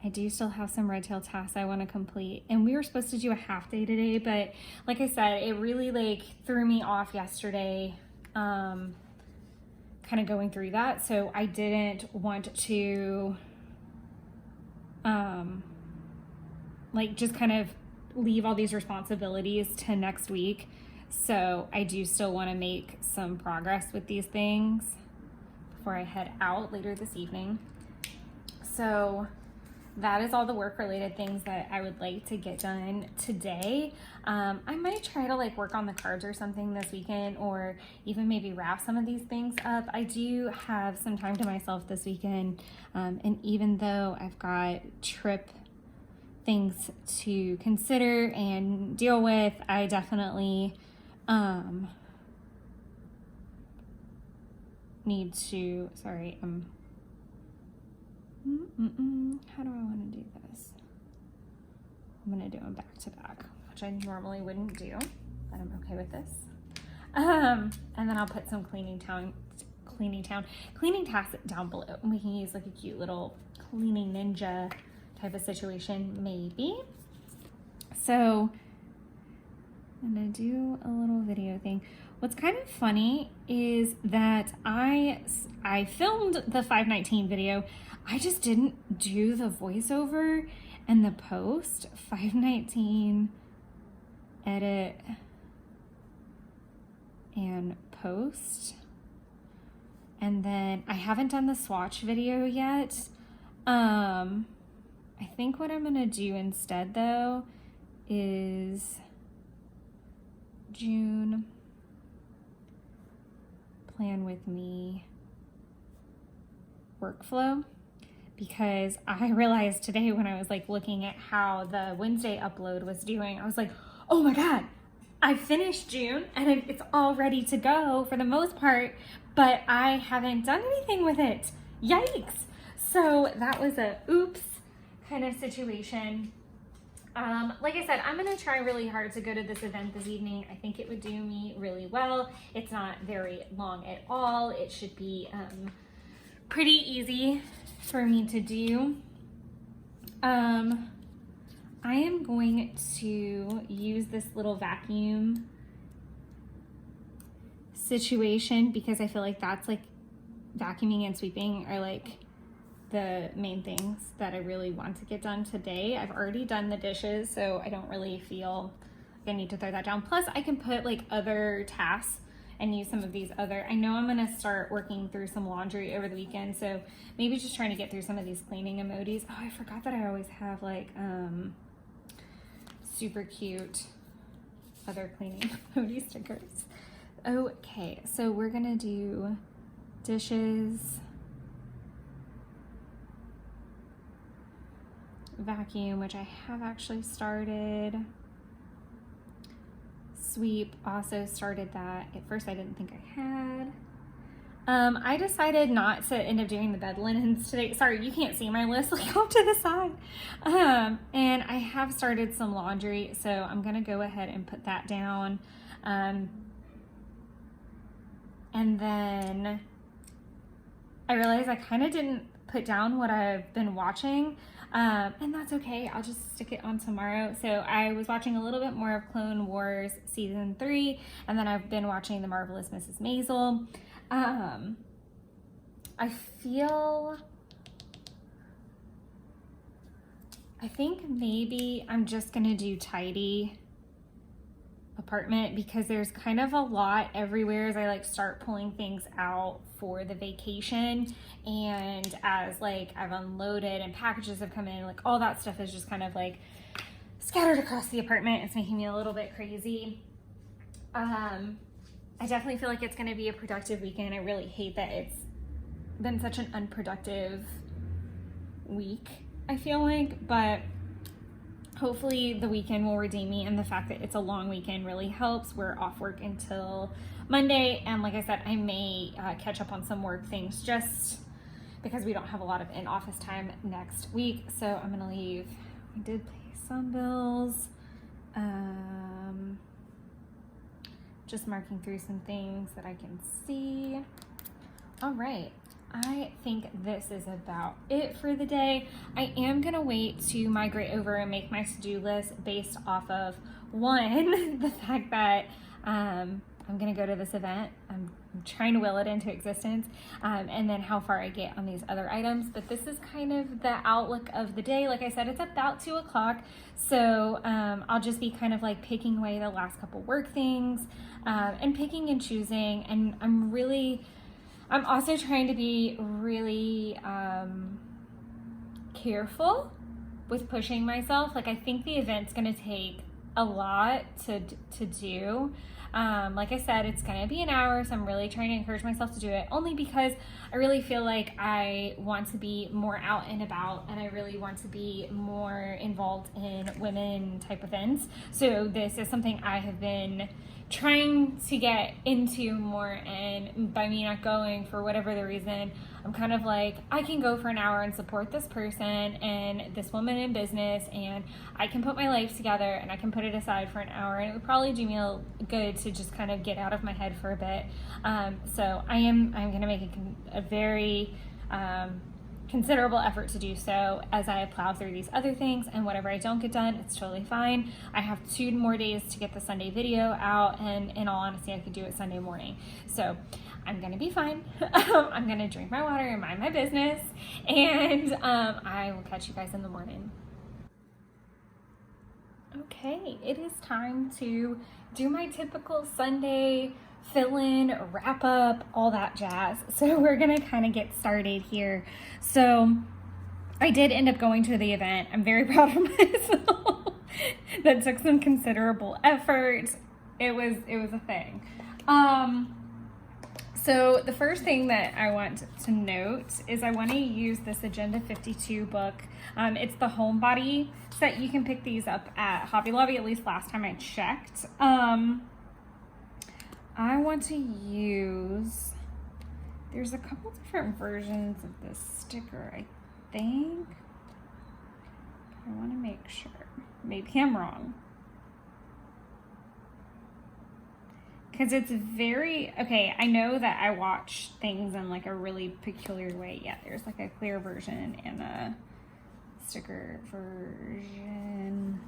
I do still have some red tail tasks I want to complete, and we were supposed to do a half day today, but like I said, it really like threw me off yesterday, kind of going through that. So I didn't want to like just kind of leave all these responsibilities to next week. So I do still want to make some progress with these things before I head out later this evening. So that is all the work related things that I would like to get done today. I might try to like work on the cards or something this weekend, or even maybe wrap some of these things up. I do have some time to myself this weekend, and even though I've got trip things to consider and deal with, I definitely need to, sorry, how do I want to do this? I'm going to do them back to back, which I normally wouldn't do, but I'm okay with this. And then I'll put some cleaning tasks down below. We can use like a cute little cleaning ninja type of situation, maybe. So I'm gonna do a little video thing. What's kind of funny is that I filmed the 519 video. I just didn't do the voiceover and the post. 519 edit and post. And then I haven't done the swatch video yet. I think what I'm gonna do instead though is June plan with me workflow, because I realized today when I was like looking at how the Wednesday upload was doing, I was like, oh my God, I finished June and it's all ready to go for the most part, but I haven't done anything with it. Yikes. So that was a oops kind of situation. Like I said, I'm going to try really hard to go to this event this evening. I think it would do me really well. It's not very long at all. It should be pretty easy for me to do. I am going to use this little vacuum situation because I feel like that's like vacuuming and sweeping are like the main things that I really want to get done today. I've already done the dishes, so I don't really feel like I need to throw that down. Plus, I can put like other tasks and use some of these other, I know I'm going to start working through some laundry over the weekend, so maybe just trying to get through some of these cleaning emojis. Oh, I forgot that I always have like super cute other cleaning emoji stickers. Okay, so we're gonna do dishes, vacuum, which I have actually started, sweep, also started that. At first I didn't think I had. I decided not to end up doing the bed linens today. Sorry, you can't see my list, like off to the side. And I have started some laundry, so I'm gonna go ahead and put that down. And then I realized I kind of didn't put down what I've been watching, and that's okay. I'll just stick it on tomorrow. So I was watching a little bit more of Clone Wars season 3, and then I've been watching The Marvelous Mrs. Maisel. I think maybe I'm just gonna do tidy apartment because there's kind of a lot everywhere as I like start pulling things out for the vacation, and as like I've unloaded and packages have come in, like all that stuff is just kind of like scattered across the apartment. It's making me a little bit crazy. I definitely feel like it's going to be a productive weekend. I really hate that it's been such an unproductive week, I feel like, but hopefully the weekend will redeem me, and the fact that it's a long weekend really helps. We're off work until Monday, and like I said, I may catch up on some work things just because we don't have a lot of in-office time next week. So I'm gonna leave. I did pay some bills. Just marking through some things that I can see. All right. I think this is about it for the day. I am gonna wait to migrate over and make my to-do list based off of one, the fact that I'm gonna go to this event. I'm trying to will it into existence, and then how far I get on these other items. But this is kind of the outlook of the day. Like I said, it's about 2 o'clock, so I'll just be kind of like picking away the last couple work things, and picking and choosing. And I'm also trying to be really careful with pushing myself. Like I think the event's gonna take a lot to do. Like I said, it's gonna be an hour, so I'm really trying to encourage myself to do it, only because I really feel like I want to be more out and about, and I really want to be more involved in women type events. So this is something I have been trying to get into more, and by me not going for whatever the reason, I'm kind of like, I can go for an hour and support this person and this woman in business, and I can put my life together and I can put it aside for an hour, and it would probably do me good to just kind of get out of my head for a bit. So I'm gonna make a very considerable effort to do so as I plow through these other things, and whatever I don't get done, it's totally fine. I have 2 more days to get the Sunday video out, and in all honesty, I could do it Sunday morning. So I'm gonna be fine. I'm gonna drink my water and mind my business, and I will catch you guys in the morning. Okay, it is time to do my typical Sunday fill in, wrap up, all that jazz. So we're gonna kind of get started here. So I did end up going to the event. I'm very proud of myself. That took some considerable effort. It was a thing. So the first thing that I want to note is I want to use this Agenda 52 book. It's the Homebody set. You can pick these up at Hobby Lobby, at least last time I checked. I want to use, there's a couple different versions of this sticker, I think. I want to make sure. Maybe I'm wrong. Because it's very, okay, I know that I watch things in like a really peculiar way. Yeah, there's like a clear version and a sticker version.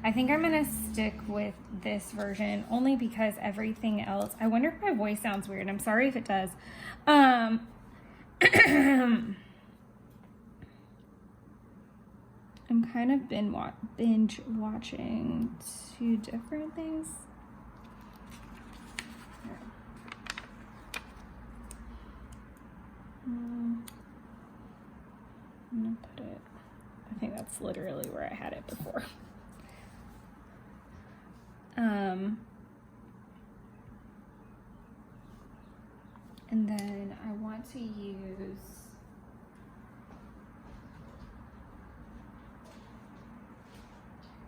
I think I'm gonna stick with this version only because everything else, I wonder if my voice sounds weird. I'm sorry if it does. I'm kind of binge watching 2 different things. I'm gonna put it, I think that's literally where I had it before. And then I want to use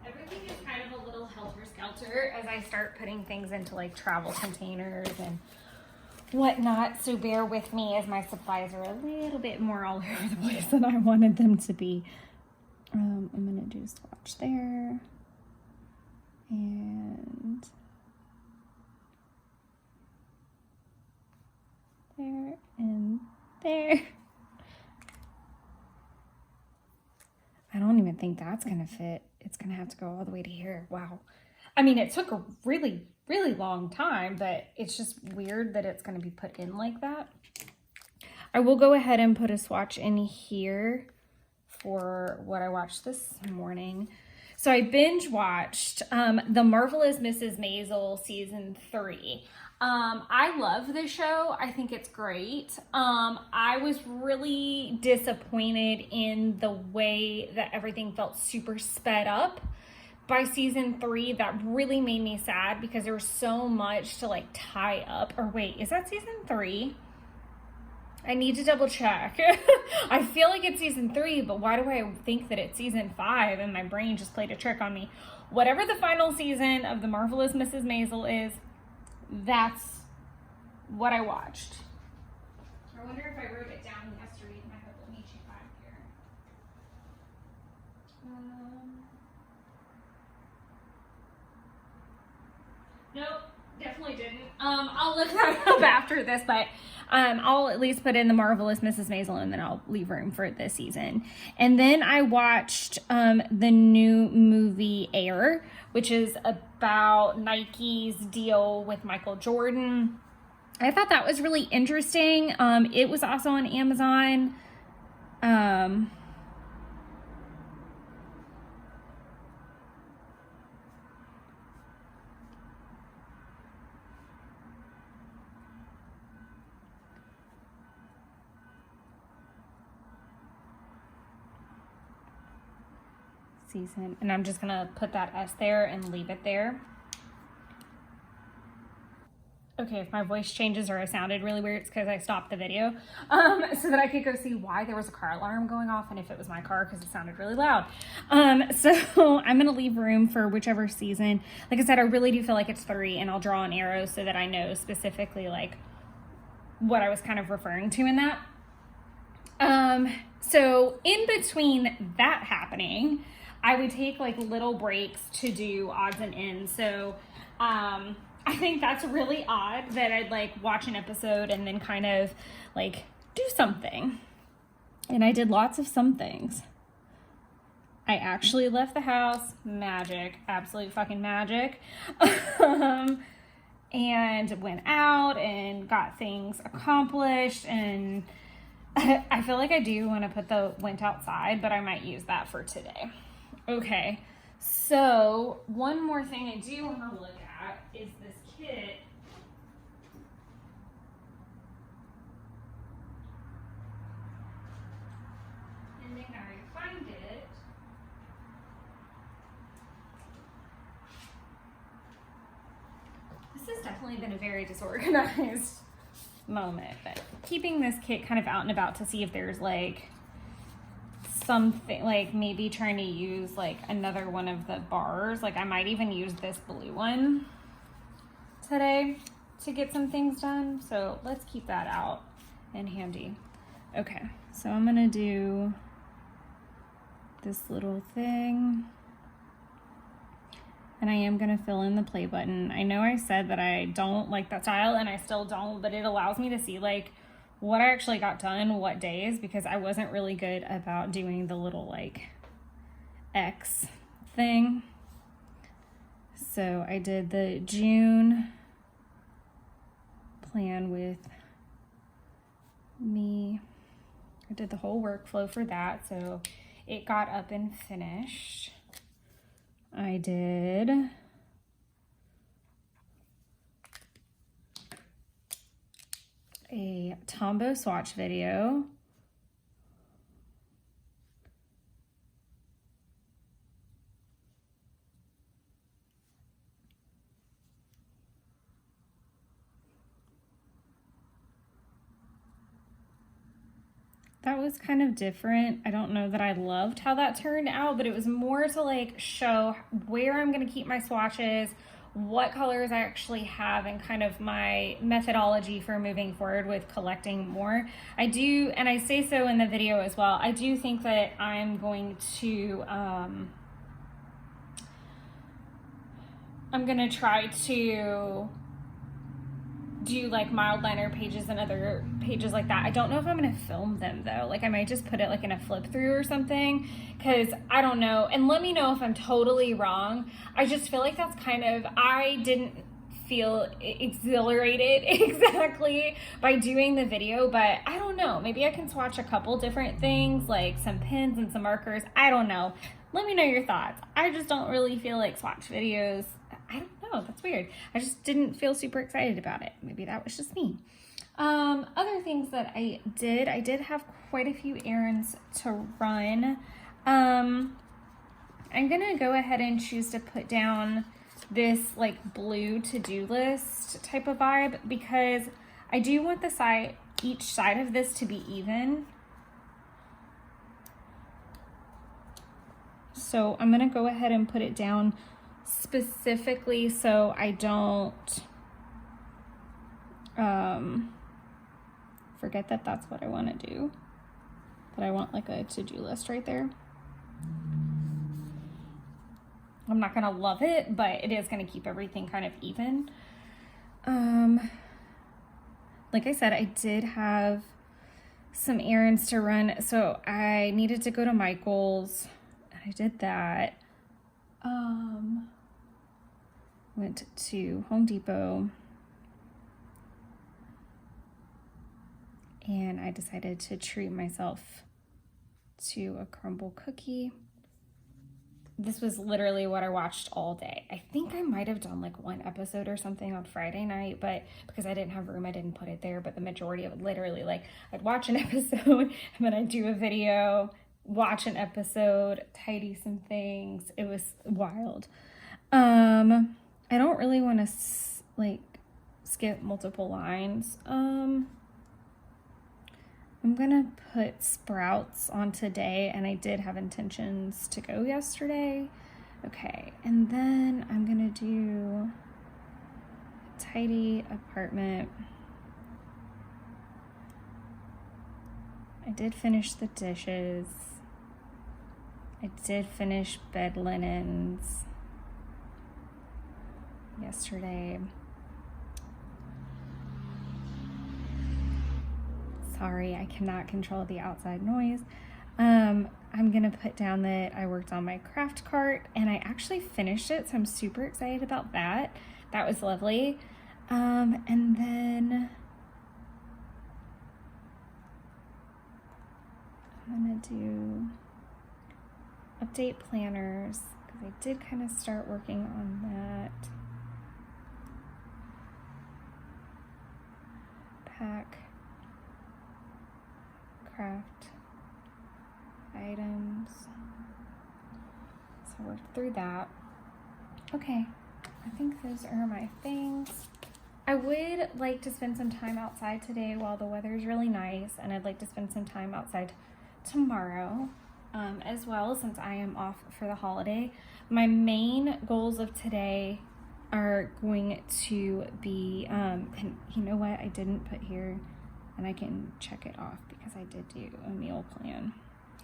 everything is kind of a little helter-skelter as I start putting things into like travel containers and whatnot, so bear with me as my supplies are a little bit more all over the place than I wanted them to be. I'm gonna do a swatch there and there and there. I don't even think that's gonna fit. It's gonna have to go all the way to here. Wow. I mean, it took a really, really long time, but it's just weird that it's gonna be put in like that. I will go ahead and put a swatch in here for what I watched this morning. So I binge watched The Marvelous Mrs. Maisel season 3. I love this show. I think it's great. I was really disappointed in the way that everything felt super sped up by season 3. That really made me sad because there was so much to like tie up. Or wait, is that season 3? I need to double check. I feel like it's season 3, but why do I think that it's season 5? And my brain just played a trick on me. Whatever the final season of The Marvelous Mrs. Maisel is, that's what I watched. I wonder if I wrote it down yesterday. Let me check back here. Nope, definitely didn't. I'll look that up after this, but I'll at least put in The Marvelous Mrs. Maisel and then I'll leave room for this season. And then I watched the new movie Air, which is about Nike's deal with Michael Jordan. I thought that was really interesting. It was also on Amazon. Season, and I'm just gonna put that S there and leave it there. Okay, if my voice changes or I sounded really weird, it's because I stopped the video so that I could go see why there was a car alarm going off and if it was my car because it sounded really loud. So I'm gonna leave room for whichever season. Like I said, I really do feel like it's 3, and I'll draw an arrow so that I know specifically like what I was kind of referring to in that. So in between that happening, I would take like little breaks to do odds and ends. So I think that's really odd that I'd like watch an episode and then kind of like do something. And I did lots of some things. I actually left the house. Magic. Absolute fucking magic. And went out and got things accomplished. And I feel like I do want to put the went outside, but I might use that for today. Okay, so one more thing I do want to look at is this kit. And then I find it. This has definitely been a very disorganized moment, but keeping this kit kind of out and about to see if there's like something, like maybe trying to use like another one of the bars. Like I might even use this blue one today to get some things done. So let's keep that out and handy. Okay, so I'm gonna do this little thing. And I am gonna fill in the play button. I know I said that I don't like that style, and I still don't, but it allows me to see like what I actually got done, what days, because I wasn't really good about doing the little like X thing. So I did the June plan with me. I did the whole workflow for that, so it got up and finished. I did a Tombow swatch video. that was kind of different. I don't know that I loved how that turned out, but it was more to like show where I'm going to keep my swatches, what colors I actually have, and kind of my methodology for moving forward with collecting more. I do, and I say so in the video as well, I do think that I'm going to try to do like mild liner pages and other pages like that. I don't know if I'm gonna film them though. Like I might just put it like in a flip through or something, because I don't know. And let me know if I'm totally wrong. I just feel like that's kind of, I didn't feel exhilarated exactly by doing the video, but I don't know. Maybe I can swatch a couple different things, like some pens and some markers. I don't know. Let me know your thoughts. I just don't really feel like swatch videos. I don't know, that's weird. I just didn't feel super excited about it. Maybe that was just me. Other things that I did have quite a few errands to run. I'm gonna go ahead and choose to put down this like blue to-do list type of vibe, because I do want each side of this to be even. So I'm gonna go ahead and put it down specifically so I don't forget that that's what I want to do. That I want like a to-do list right there. I'm not gonna love it, but it is gonna keep everything kind of even. Like I said, I did have some errands to run, so I needed to go to Michael's, and I did that. Went to Home Depot, and I decided to treat myself to a crumble cookie. This was literally what I watched all day. I think I might have done like one episode or something on Friday night, but because I didn't have room, I didn't put it there. But the majority of it, literally, like I'd watch an episode and then I'd do a video, watch an episode, tidy some things. It was wild. I don't really want to like skip multiple lines. I'm gonna put Sprouts on today, and I did have intentions to go yesterday. Okay, and then I'm gonna do a tidy apartment. I did finish the dishes. I did finish bed linens yesterday. Sorry, I cannot control the outside noise. I'm gonna put down that I worked on my craft cart and I actually finished it, so I'm super excited about that. That was lovely. And then I'm gonna do update planners, because I did kind of start working on that. Pack, craft items. So work through that. Okay, I think those are my things. I would like to spend some time outside today while the weather is really nice, and I'd like to spend some time outside tomorrow as well, since I am off for the holiday. My main goals of today are going to be, and you know what, I didn't put here, and I can check it off because I did do a meal plan.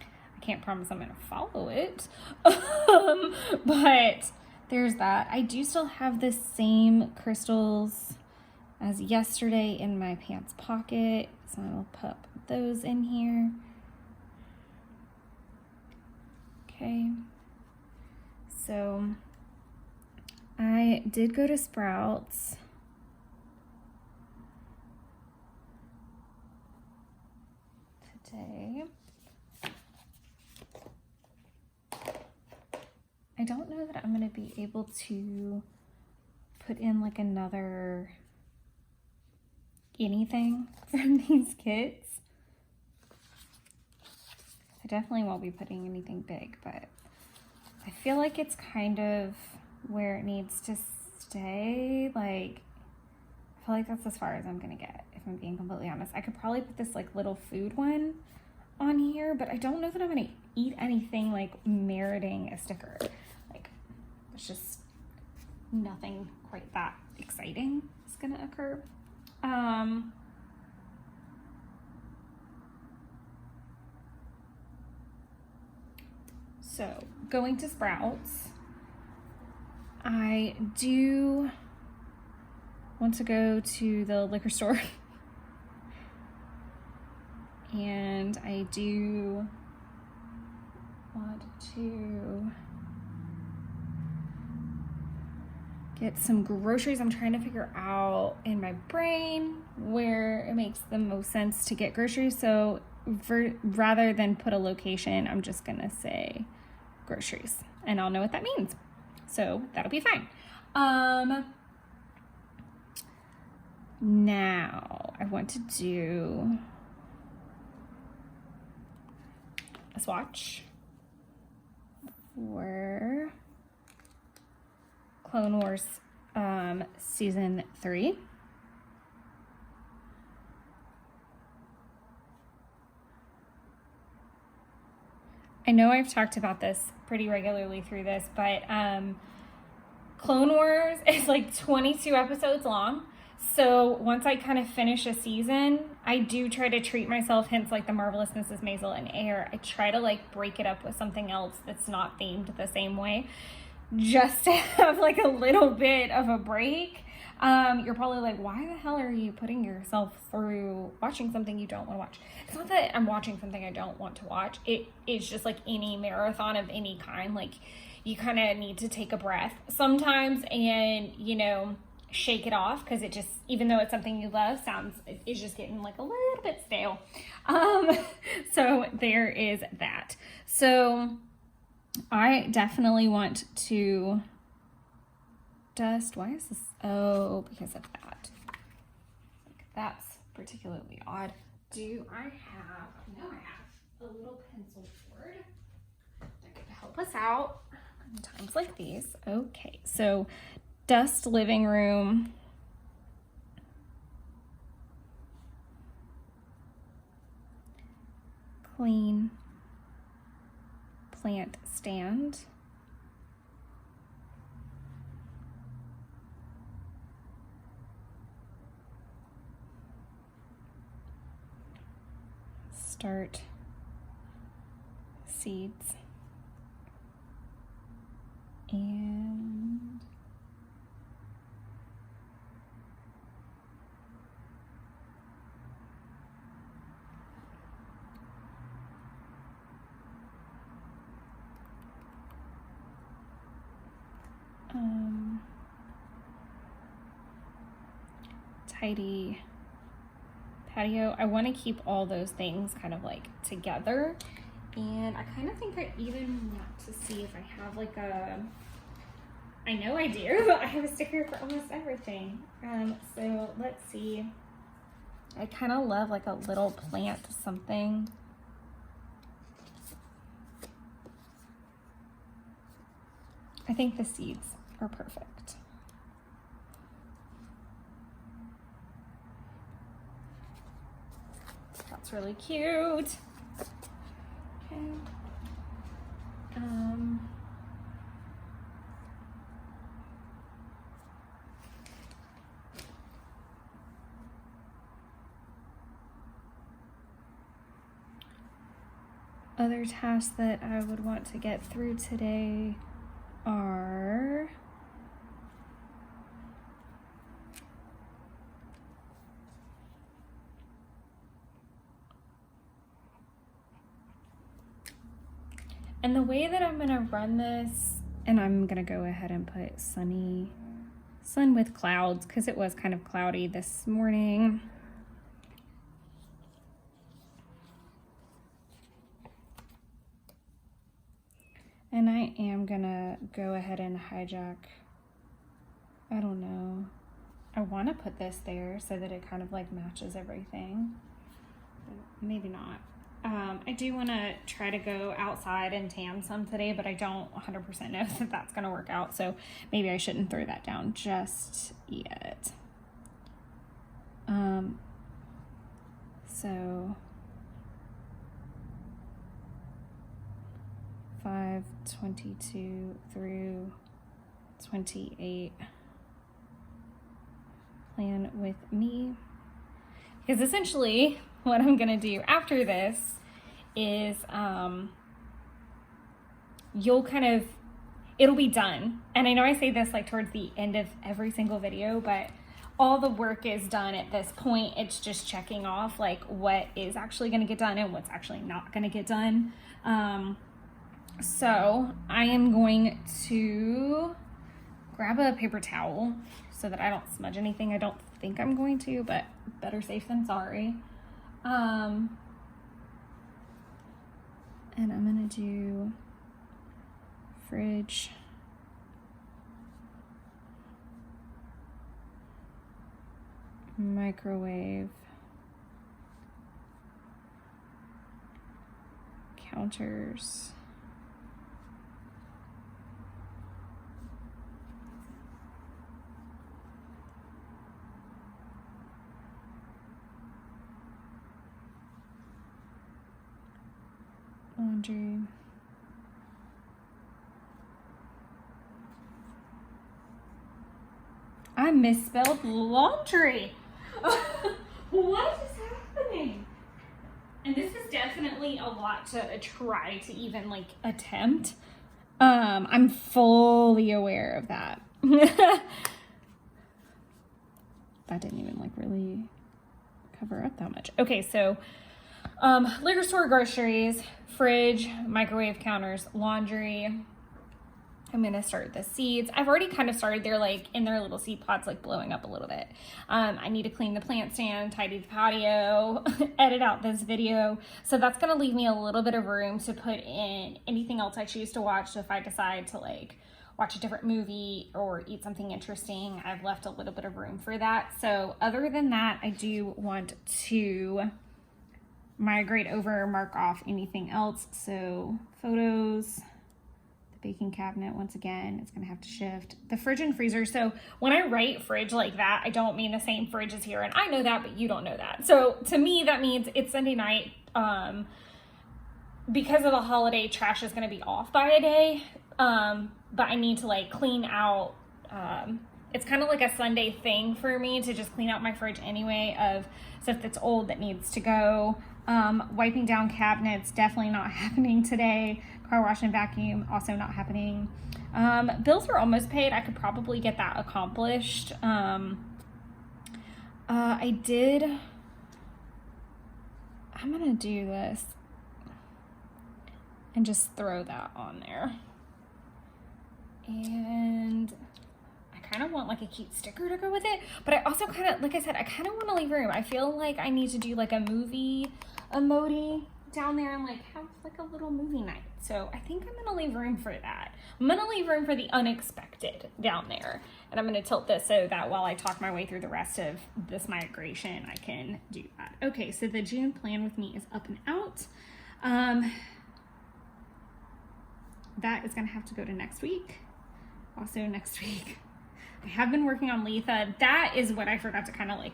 I can't promise I'm going to follow it, but there's that. I do still have the same crystals as yesterday in my pants pocket, so I'll put those in here. Okay, so I did go to Sprouts. Today. I don't know that I'm going to be able to put in like another anything from these kits. I definitely won't be putting anything big, but I feel like it's kind of where it needs to stay. Like, I feel like that's as far as I'm gonna get, if I'm being completely honest. I could probably put this like little food one on here, but I don't know that I'm gonna eat anything like meriting a sticker. Like, it's just nothing quite that exciting is gonna occur. So going to Sprouts, I do want to go to the liquor store and I do want to get some groceries. I'm trying to figure out in my brain where it makes the most sense to get groceries. So rather than put a location, I'm just gonna say groceries and I'll know what that means. So that'll be fine. Now I want to do a swatch for Clone Wars season 3. I know I've talked about this pretty regularly through this, but Clone Wars is like 22 episodes long. So once I kind of finish a season, I do try to treat myself, hence like the Marvelous Mrs. Maisel and Air. I try to like break it up with something else that's not themed the same way, just to have like a little bit of a break. You're probably like, why the hell are you putting yourself through watching something you don't want to watch? It's not that I'm watching something I don't want to watch. It's just like any marathon of any kind. Like, you kind of need to take a breath sometimes and, you know, shake it off, because it just, even though it's something you love, it's just getting like a little bit stale. So there is that. So I definitely want to dust. Why is this? Oh, because of that. Like, that's particularly odd. Do I have, I know I have a little pencil board that could help us out in times like these. Okay, so dust living room. Clean plant stand. Start seeds. And tidy patio. I want to keep all those things kind of like together, and I kind of think I even want to see if I have like a, I know I do, I have a sticker for almost everything. So let's see. I kind of love like a little plant something. I think the seeds are perfect. That's really cute. Okay. Other tasks that I would want to get through today are and the way that I'm gonna run this, and I'm gonna go ahead and put sun with clouds, because it was kind of cloudy this morning. And I am gonna go ahead and hijack, I don't know, I want to put this there so that it kind of like matches everything, but maybe not. I do want to try to go outside and tan some today, but I don't 100% know that that's going to work out, so maybe I shouldn't throw that down just yet. So 5, 22 through 28. Plan with me. Because essentially what I'm gonna do after this is it'll be done. And I know I say this like towards the end of every single video, but all the work is done at this point. It's just checking off like what is actually gonna get done and what's actually not gonna get done. So I am going to grab a paper towel so that I don't smudge anything. I don't think I'm going to, but better safe than sorry. And I'm gonna do fridge, microwave, counters, laundry, I misspelled laundry. What is happening? And this is definitely a lot to try to even like attempt. I'm fully aware of that. That didn't even like really cover up that much. Okay, so liquor store, groceries, fridge, microwave, counters, laundry. I'm gonna start the seeds. I've already kind of started. They're like in their little seed pods, like blowing up a little bit. I need to clean the plant stand, tidy the patio, edit out this video. So that's gonna leave me a little bit of room to put in anything else I choose to watch. So if I decide to like watch a different movie or eat something interesting, I've left a little bit of room for that. So other than that, I do want to migrate over, mark off anything else. So photos, baking cabinet, once again, it's gonna have to shift. The fridge and freezer. So when I write fridge like that, I don't mean the same fridge as here, and I know that, but you don't know that. So to me, that means it's Sunday night. Because of the holiday, trash is gonna be off by a day, but I need to like clean out. It's kind of like a Sunday thing for me to just clean out my fridge anyway of stuff that's old that needs to go. Wiping down cabinets, definitely not happening today. Car wash and vacuum, also not happening. Bills are almost paid. I could probably get that accomplished. I'm gonna do this and just throw that on there. And I kind of want like a cute sticker to go with it, but I also kind of, like I said, I kind of want to leave room. I feel like I need to do like a movie emoji down there and like have like a little movie night. So I think I'm gonna leave room for that. I'm gonna leave room for the unexpected down there. And I'm gonna tilt this so that while I talk my way through the rest of this migration, I can do that. Okay, so the June plan with me is up and out. That is gonna have to go to next week. Also next week, I have been working on Letha. That is what I forgot to kind of like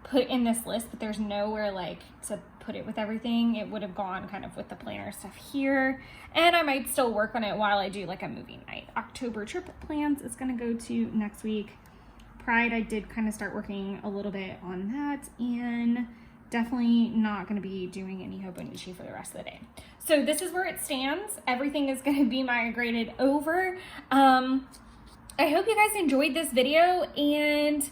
put in this list, but there's nowhere like to put it with everything. It would have gone kind of with the planner stuff here, and I might still work on it while I do like a movie night. October trip plans is gonna go to next week. Pride, I did kind of start working a little bit on that, and definitely not gonna be doing any Hobonichi for the rest of the day. So this is where it stands. Everything is gonna be migrated over. I hope you guys enjoyed this video and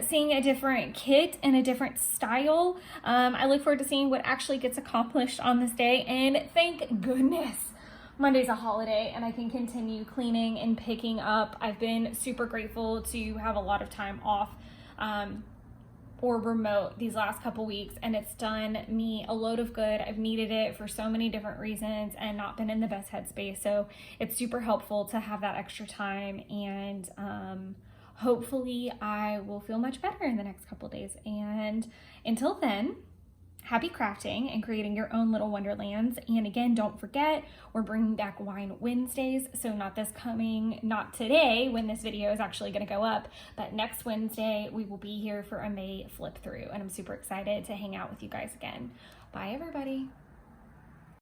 seeing a different kit and a different style. I look forward to seeing what actually gets accomplished on this day, and thank goodness Monday's a holiday and I can continue cleaning and picking up. I've been super grateful to have a lot of time off or remote these last couple weeks, and it's done me a load of good. I've needed it for so many different reasons and not been in the best headspace. So it's super helpful to have that extra time, and hopefully I will feel much better in the next couple days. And until then, happy crafting and creating your own little wonderlands. And again, don't forget, we're bringing back Wine Wednesdays. So not today when this video is actually going to go up, but next Wednesday we will be here for a May flip through, and I'm super excited to hang out with you guys again. Bye everybody.